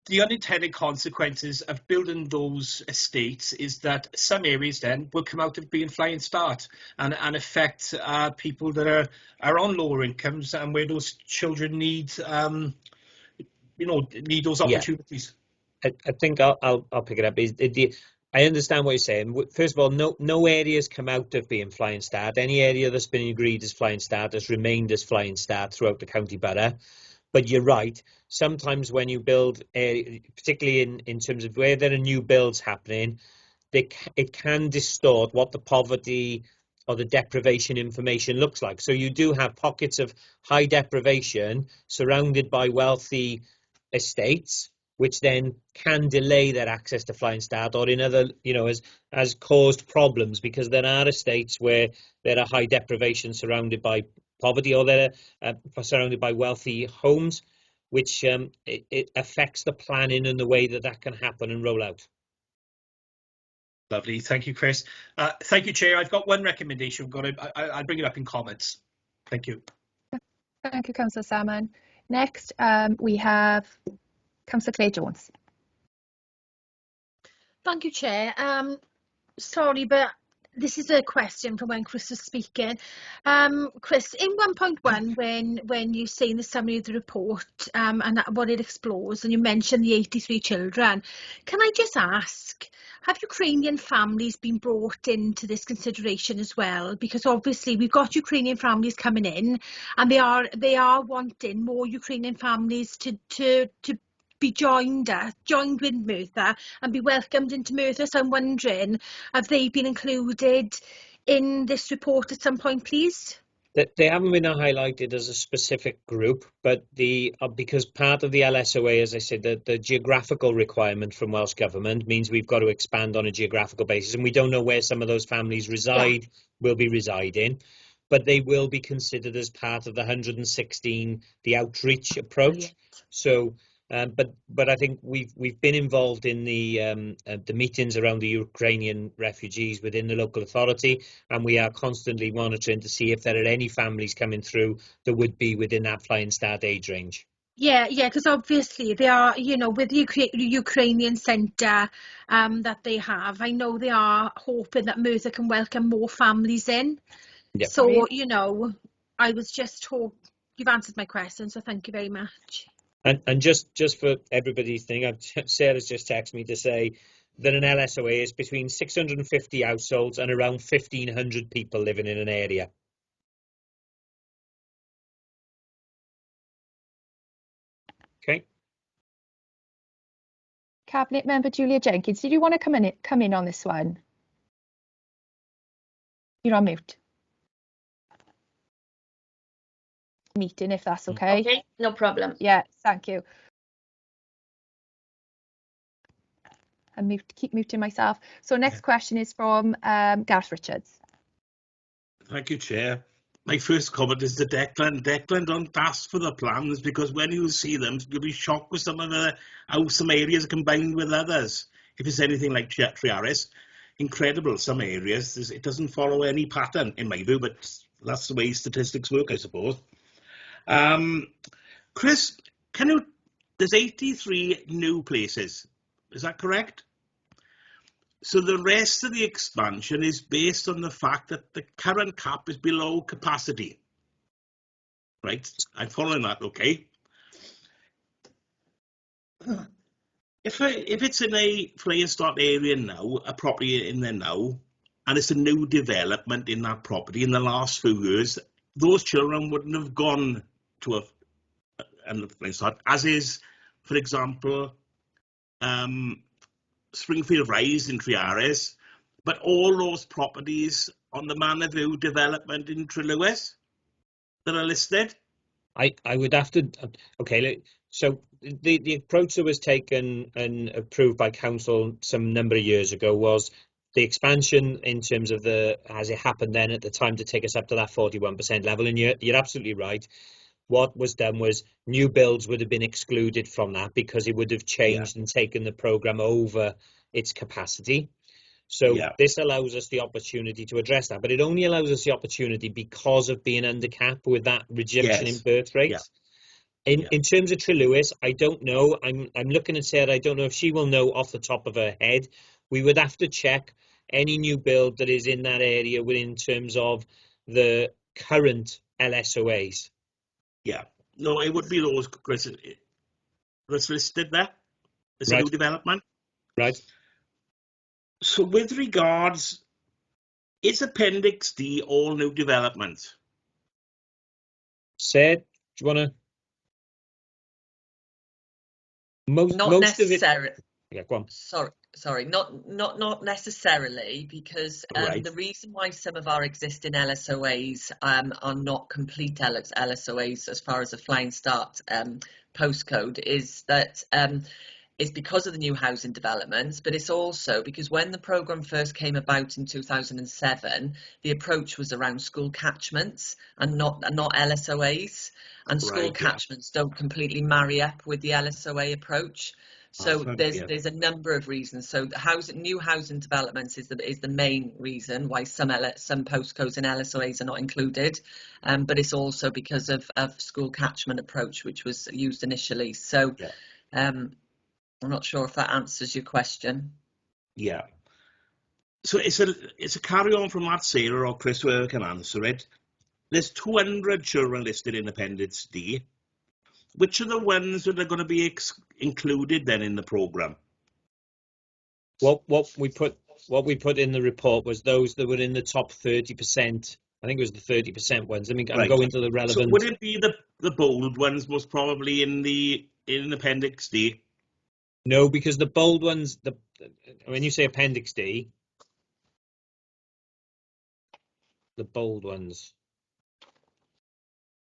The unintended consequences of building those estates is that some areas then will come out of being Flying Start and affect people that are on lower incomes, and where those children need need those opportunities. I think I'll pick it up. I understand what you're saying. First of all, no areas come out of being Flying Start. Any area that's been agreed as Flying Start has remained as Flying Start throughout the county borough. But you're right, sometimes when you build, particularly in terms of where there are new builds happening, it can distort what the poverty or the deprivation information looks like. So you do have pockets of high deprivation surrounded by wealthy estates, which then can delay their access to Flying Start, or in other, has caused problems, because there are estates where there are high deprivation surrounded by poverty, or they're surrounded by wealthy homes, which it affects the planning and the way that can happen and roll out. Lovely, thank you, Chris. Thank you, Chair. I've got one recommendation. I'll bring it up in comments. Thank you. Thank you, Councillor Salmon. Next, we have Councillor Claire Jones. Thank you, Chair. Sorry, but this is a question from when Chris was speaking. Chris, in 1.1, when you say in the summary of the report and what it explores, and you mentioned the 83 children, can I just ask, have Ukrainian families been brought into this consideration as well? Because obviously we've got Ukrainian families coming in, and they are wanting more Ukrainian families to be joined with Merthyr and be welcomed into Merthyr. So I'm wondering, have they been included in this report at some point, please? They haven't been highlighted as a specific group, but because part of the LSOA, as I said, the geographical requirement from Welsh Government means we've got to expand on a geographical basis, and we don't know where some of those families will be residing, but they will be considered as part of the 116, the outreach approach. Brilliant. So. But I think we've been involved in the meetings around the Ukrainian refugees within the local authority, and we are constantly monitoring to see if there are any families coming through that would be within that Flying Start age range. Yeah, because obviously they are, with the Ukrainian centre that they have, I know they are hoping that Merthyr can welcome more families in. Yep. So, I was just told you've answered my question, so thank you very much. And just for everybody's thing, Sarah's just texted me to say that an LSOA is between 650 households and around 1,500 people living in an area. Okay. Cabinet Member Julia Jenkins, did you want to come in on this one? You're on mute. Meeting, if that's okay. Okay, no problem. Yeah, thank you. I keep muting myself. So next question is from Gareth Richards. Thank you, Chair. My first comment is to Declan. Declan, don't ask for the plans, because when you see them, you'll be shocked with some of how some areas are combined with others. If it's anything like Trearis, incredible. Some areas, it doesn't follow any pattern, in my view, but that's the way statistics work, I suppose. Chris, there's 83 new places. Is that correct? So the rest of the expansion is based on the fact that the current cap is below capacity. Right, I'm following that, okay. If it's in a fly and start area now, a property in there now, and it's a new development in that property in the last few years, those children wouldn't have gone to a fly and start, as is, for example, Springfield Rise in Trearis, but all those properties on the Manor View development in Trelewis that are listed. I would have to, okay, so the approach that was taken and approved by council some number of years ago was the expansion in terms of as it happened then at the time, to take us up to that 41% level. And you're absolutely right. What was done was new builds would have been excluded from that, because it would have changed and taken the programme over its capacity. So this allows us the opportunity to address that, but it only allows us the opportunity because of being under cap with that reduction in birth rates. In terms of Trelewis, I don't know. I'm looking at Sarah. I don't know if she will know off the top of her head. We would have to check any new build that is in that area in terms of the current LSOAs. Yeah, no, it would be those, Chris. It's listed there. It's a new development. Right. So with regards, is Appendix D all new developments? Sarah, do you want to? Not necessarily. Yeah, go on. Sorry, not necessarily, because the reason why some of our existing LSOAs are not complete LSOAs as far as a flying start postcode is that is because of the new housing developments, but it's also because when the programme first came about in 2007, the approach was around school catchments and not LSOAs, and school catchments don't completely marry up with the LSOA approach. So there's a number of reasons. So the new housing developments is the main reason why some postcodes and LSOAs are not included, but it's also because of school catchment approach, which was used initially. So I'm not sure if that answers your question. Yeah. So it's a carry on from that, Sarah or Chris, where I can answer it. There's 200 children listed in Appendix D. Which are the ones that are going to be included then in the programme? What we put in the report was those that were in the top 30%. I think it was the 30% ones. I mean, I'm going to the relevant. So would it be the bold ones most probably in Appendix D? No, because the bold ones, when you say Appendix D, the bold ones.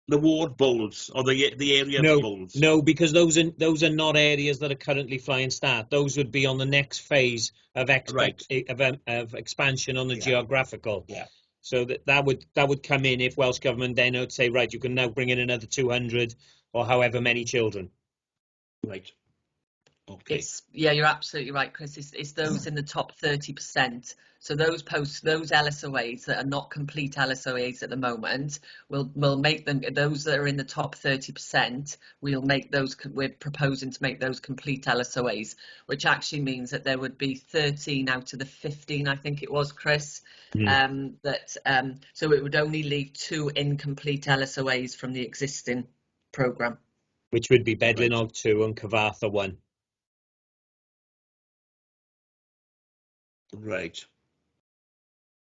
The ward bolds or the area bolds? No, because those are not areas that are currently flying start. Those would be on the next phase of expansion on the geographical. Yeah. So that would come in if Welsh Government then would say, right, you can now bring in another 200 or however many children. Right. Okay. You're absolutely right, Chris. It's those in the top 30%. So those LSOAs that are not complete LSOAs at the moment, we'll make them, those that are in the top 30%, we're proposing to make those complete LSOAs, which actually means that there would be 13 out of the 15, I think it was, Chris, so it would only leave 2 incomplete LSOAs from the existing programme. Which would be Bedlinog 2 and Cyfarthfa 1. Right.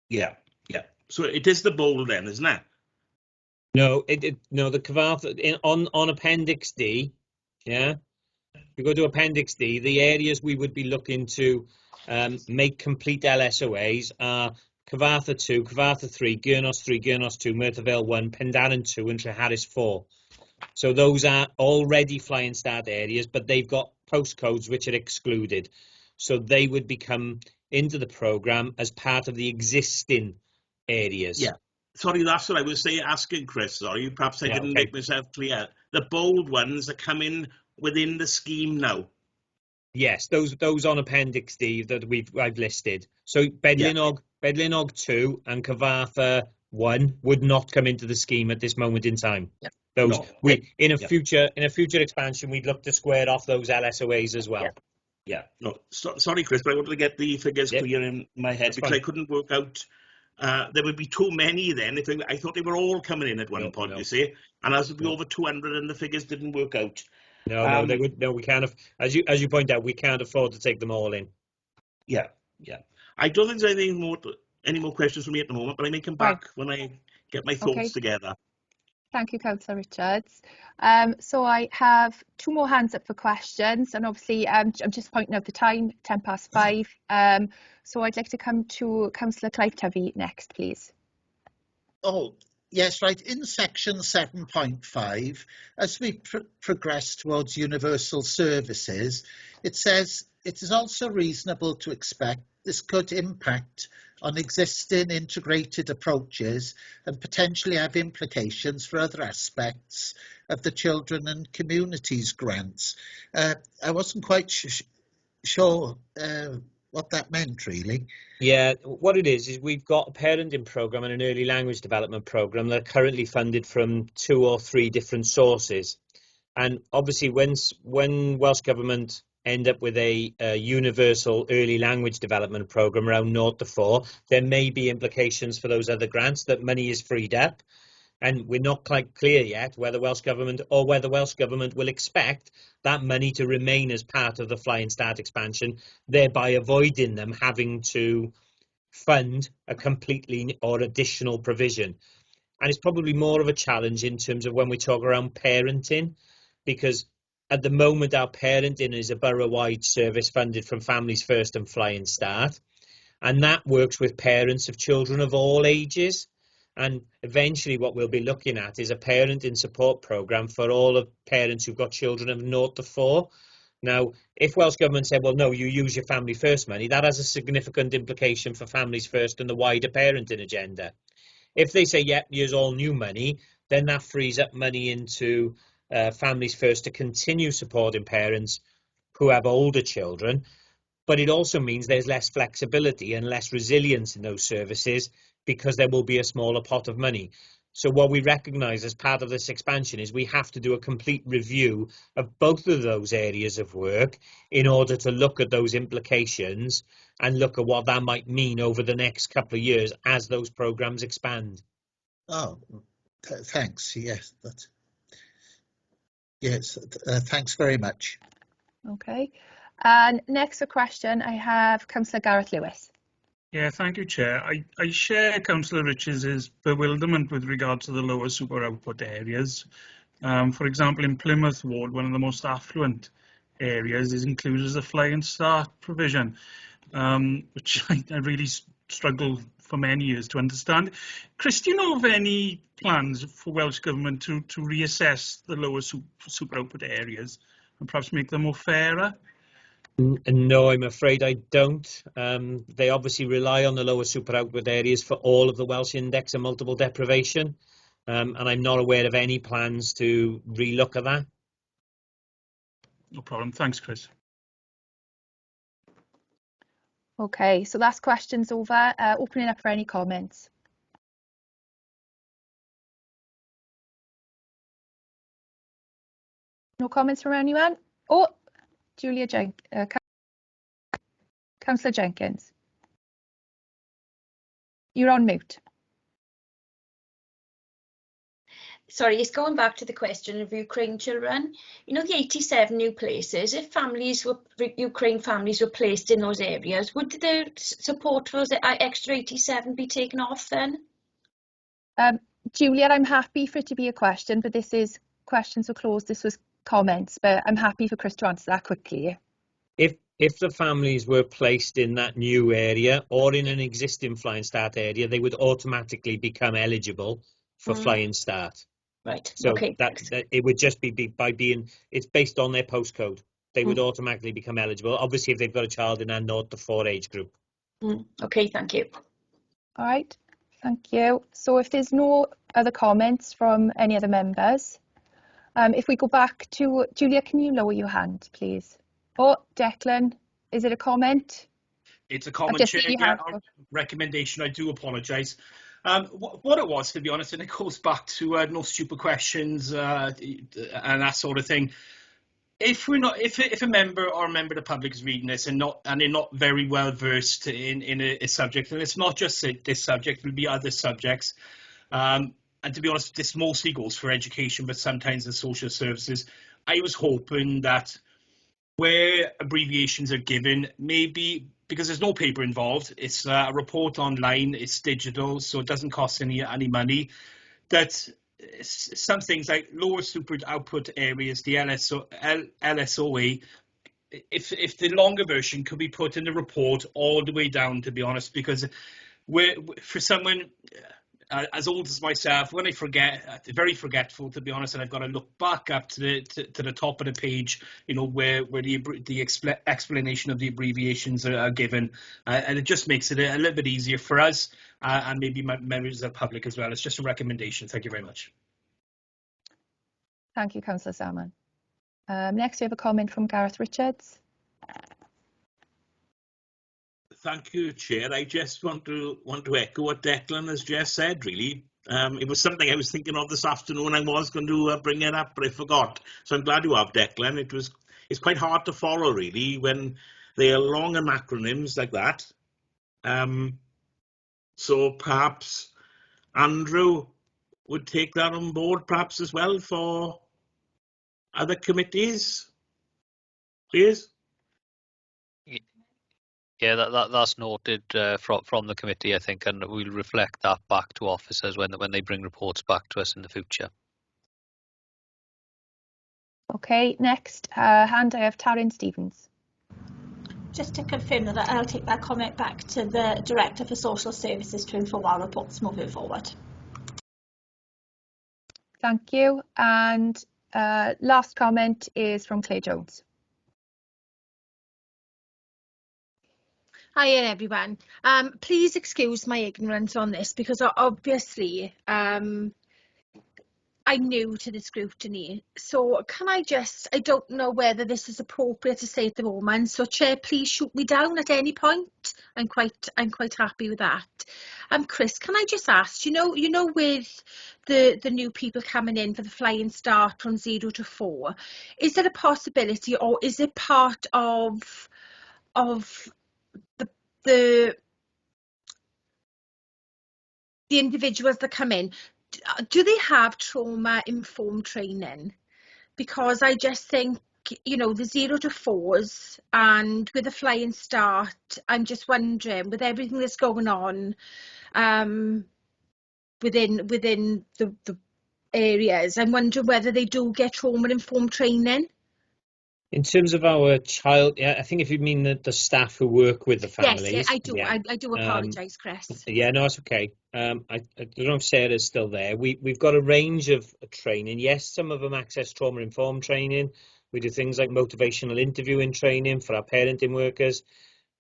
Yeah, yeah. So it is the bold then, isn't it? No, no, the Cyfarthfa on Appendix D, yeah. You go to Appendix D, the areas we would be looking to make complete LSOAs are Cyfarthfa 2, Cyfarthfa 3, Gyrnos 3, Gyrnos 2, Merthyr Vale 1, Pendarren 2 and Treharris 4. So those are already Flying Start areas, but they've got postcodes which are excluded. So they would become into the programme as part of the existing areas. Yeah. Sorry, that's what I was asking, Chris. Sorry, perhaps I didn't okay. make myself clear. The bold ones are coming within the scheme now. Yes, those on Appendix D that I've listed. So Bedlinog 2 and Cyfarthfa 1 would not come into the scheme at this moment in time. Yeah. Those No. in a future expansion we'd look to square off those LSOAs as well. Yeah. No. Sorry, Chris, but I wanted to get the figures clear in my head because I couldn't work out. There would be too many then. I thought they were all coming in at one point. You see, and as would be over 200, and the figures didn't work out. No, they would. No, we can't. As you point out, we can't afford to take them all in. Yeah. I don't think there's any more questions from me at the moment, but I may come back when I get my thoughts together. Thank you, Councillor Richards. So I have 2 more hands up for questions, and obviously I'm just pointing out the time, 5:10. So I'd like to come to Councillor Clive Tovey next, please. Oh, yes, right. In section 7.5, as we progress towards universal services, it says it is also reasonable to expect this could impact on existing integrated approaches and potentially have implications for other aspects of the Children and Communities grants. I wasn't quite sure what that meant, really. Yeah, what it is we've got a parenting programme and an early language development programme that are currently funded from 2 or 3 different sources. And obviously when Welsh Government end up with a universal early language development programme around 0 to 4, there may be implications for those other grants that money is freed up. And we're not quite clear yet whether Welsh Government will expect that money to remain as part of the Flying Start expansion, thereby avoiding them having to fund a completely or additional provision. And it's probably more of a challenge in terms of when we talk around parenting, because at the moment our parenting is a borough-wide service funded from Families First and Flying Start, and that works with parents of children of all ages. And eventually what we'll be looking at is a parenting support programme for all of parents who've got children of 0 to 4. Now, if Welsh Government said, well, no, you use your Family First money, that has a significant implication for Families First and the wider parenting agenda. If they say, yeah, here's all new money, then that frees up money into Families First to continue supporting parents who have older children. But it also means there's less flexibility and less resilience in those services because there will be a smaller pot of money. So what we recognise as part of this expansion is we have to do a complete review of both of those areas of work in order to look at those implications and look at what that might mean over the next couple of years as those programmes expand. Oh, thanks. Yes, thanks very much. Okay. And next question, I have Councillor Gareth Lewis. Yeah, thank you, Chair. I share Councillor Richards' bewilderment with regard to the lower super output areas. For example, in Plymouth Ward, one of the most affluent areas is included as a Flying Start provision, which I really struggled for many years to understand. Chris, do you know of any plans for Welsh Government to reassess the lower super output areas and perhaps make them more fairer? No, I'm afraid I don't. They obviously rely on the lower super output areas for all of the Welsh Index and multiple deprivation, and I'm not aware of any plans to relook at that. No problem. Thanks, Chris. Okay, so last question's over. Opening up for any comments. No comments from anyone? Oh, Councillor Jenkins. You're on mute. sorry, it's going back to the question of Ukraine children. You know, the 87 new places, if Ukraine families were placed in those areas, would the support for those extra 87 be taken off then? Julia, I'm happy for it to be a question, but this is questions were closed. This was comments, but I'm happy for Chris to answer that quickly. If the families were placed in that new area or in an existing Flying Start area, they would automatically become eligible for Flying Start. Right. So okay. that it would just be by being, it's based on their postcode. They would automatically become eligible. Obviously, if they've got a child in a 0 to 4 age group. Okay, thank you. All right, thank you. So if there's no other comments from any other members, if we go back to Julia, can you lower your hand, please? Oh, Declan, is it a comment? It's a comment, Chair. Yeah, our recommendation. I do apologise. What it was, to be honest, and it goes back to no stupid questions and that sort of thing. If a member or a member of the public is reading this and they're not very well versed in a subject, and it's not just this subject, it'll be other subjects. And to be honest, this mostly goes for education, but sometimes in social services. I was hoping that where abbreviations are given, maybe because there's no paper involved, it's a report online, it's digital, so it doesn't cost any money, that some things like lower super output areas, the LSOA, if the longer version could be put in the report all the way down, to be honest, because for someone as old as myself, when I forget, very forgetful, to be honest, and I've got to look back up to the top of the page, you know, where the explanation of the abbreviations are given, and it just makes it a little bit easier for us and maybe members of the public as well. It's just a recommendation. Thank you very much. Thank you, Councillor Salmon. Next, we have a comment from Gareth Richards. Thank you, Chair. I just want to echo what Declan has just said, really. It was something I was thinking of this afternoon. I was going to bring it up, but I forgot. So I'm glad you have, Declan. It's quite hard to follow, really, when they are long acronyms like that. So perhaps Andrew would take that on board, perhaps as well, for other committees, please. Yeah, that's noted from the committee, I think, and we'll reflect that back to officers when they bring reports back to us in the future. Okay, next hand I have Taryn Stevens. Just to confirm that I'll take that comment back to the Director for Social Services to inform our reports moving forward. Thank you. And last comment is from Claire Jones. Hi everyone. Please excuse my ignorance on this because obviously I'm new to the scrutiny. So can I don't know whether this is appropriate to say at the moment. So Chair, please shoot me down at any point. I'm quite happy with that. Chris, can I just ask, you know with the new people coming in for the Flying Start from 0 to 4, is there a possibility, or is it part of the individuals that come in, do they have trauma-informed training? Because I just think, you know, the 0 to 4s and with the Flying Start, I'm just wondering, with everything that's going on within the areas, I'm wondering whether they do get trauma-informed training. In terms of our child, yeah, I think if you mean the staff who work with the families. Yes, I do. Yeah. I do apologise, Chris. Yeah, no, it's okay. I don't know if Sarah's still there. We've got a range of training. Yes, some of them access trauma-informed training. We do things like motivational interviewing training for our parenting workers.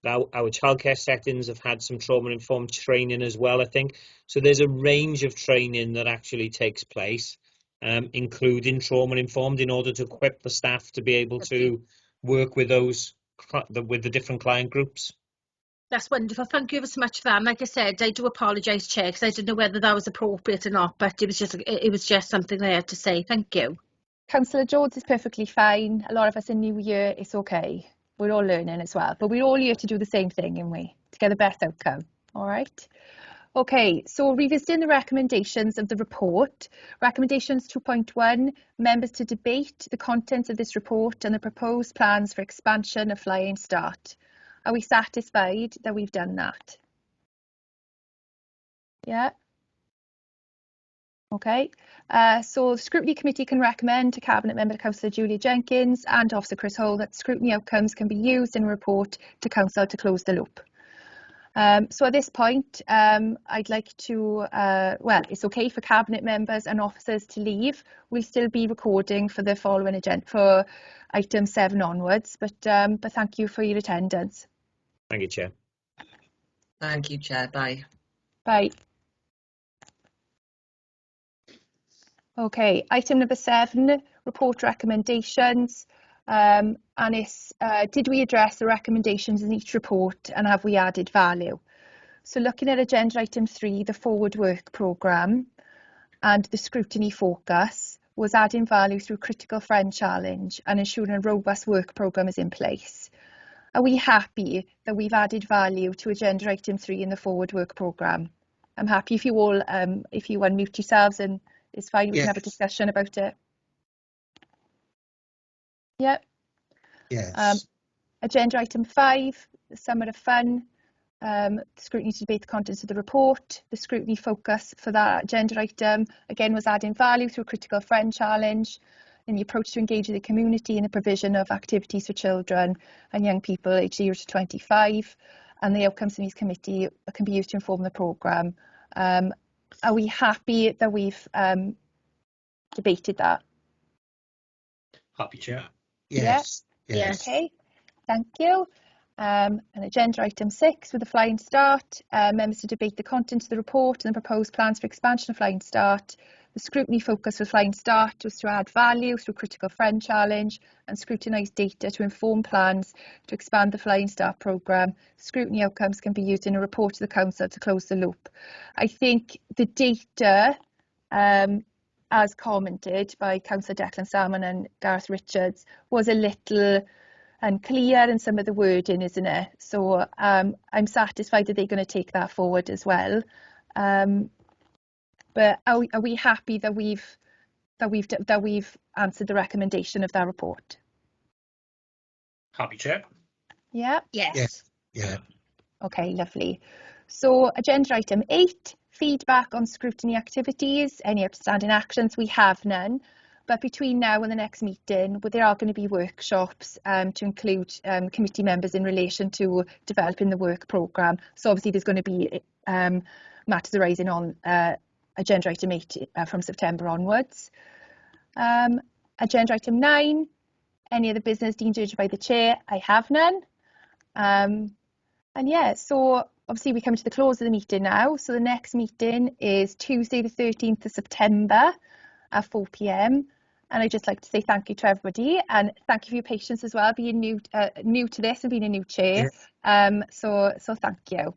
Our childcare settings have had some trauma-informed training as well, I think. So there's a range of training that actually takes place. Including trauma-informed, in order to equip the staff to be able to work with with the different client groups. That's wonderful. Thank you ever so much for that. And like I said, I do apologise, Chair, because I didn't know whether that was appropriate or not, but it was just something I had to say. Thank you. Councillor George is perfectly fine. A lot of us are new here. It's okay. We're all learning as well, but we're all here to do the same thing, aren't we? To get the best outcome. All right. Okay, so revisiting the recommendations of the report. Recommendations 2.1, members to debate the contents of this report and the proposed plans for expansion of Flying Start. Are we satisfied that we've done that? Yeah. Okay, so the Scrutiny Committee can recommend to Cabinet Member Councillor Julia Jenkins and Officer Chris Hole that scrutiny outcomes can be used in a report to Council to close the loop. So at this point, I'd like to, well, it's okay for Cabinet members and officers to leave. We'll still be recording for the following agenda, for item 7 onwards, but thank you for your attendance. Thank you, Chair. Thank you, Chair. Bye. Bye. Okay, item number 7, report recommendations. And it's, did we address the recommendations in each report and have we added value? So looking at agenda item 3, the forward work programme and the scrutiny focus was adding value through critical friend challenge and ensuring a robust work programme is in place. Are we happy that we've added value to agenda item 3 in the forward work programme? I'm happy if you all, if you unmute yourselves, and it's fine, we can have a discussion about it. Yeah. Yes. Agenda item 5, the summer of fun. Scrutiny to debate the contents of the report. The scrutiny focus for that agenda item again was adding value through a critical friend challenge in the approach to engage the community in the provision of activities for children and young people aged 0 to 25, and the outcomes in these committee can be used to inform the programme. Are we happy that we've debated that? Happy, Chair. Yes. Yeah? Yes. Okay, thank you. And agenda item 6 with the Flying Start, members to debate the content of the report and the proposed plans for expansion of Flying Start. The scrutiny focus for Flying Start was to add value through critical friend challenge and scrutinise data to inform plans to expand the Flying Start programme. Scrutiny outcomes can be used in a report to the Council to close the loop. I think the data, as commented by Councillor Declan Salmon and Gareth Richards, was a little unclear in some of the wording, isn't it? So I'm satisfied that they're going to take that forward as well. But are we happy that we've answered the recommendation of that report? Happy, Chair. Yeah. Yes. Yeah. Okay, lovely. So agenda item 8, feedback on scrutiny activities, any outstanding actions. We have none, but between now and the next meeting, there are going to be workshops to include committee members in relation to developing the work programme. So obviously there's going to be matters arising on agenda item 8 from September onwards. Agenda item 9, any other business deemed urgent by the chair. I have none. And yeah, so obviously we come to the close of the meeting now. So the next meeting is Tuesday the 13th of September at 4 p.m. And I'd just like to say thank you to everybody, and thank you for your patience as well, being new to this and being a new chair. So thank you.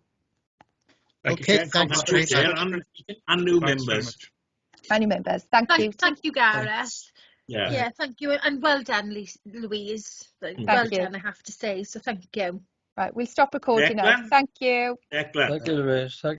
Okay, thanks very much. And new members. Many members, thank you. Thank you, Gareth. Thanks. Yeah, thank you, and well done, Louise. Well done, I have to say. So thank you. Right, we'll stop recording now. Thank you. Declan. Thank you, Louise.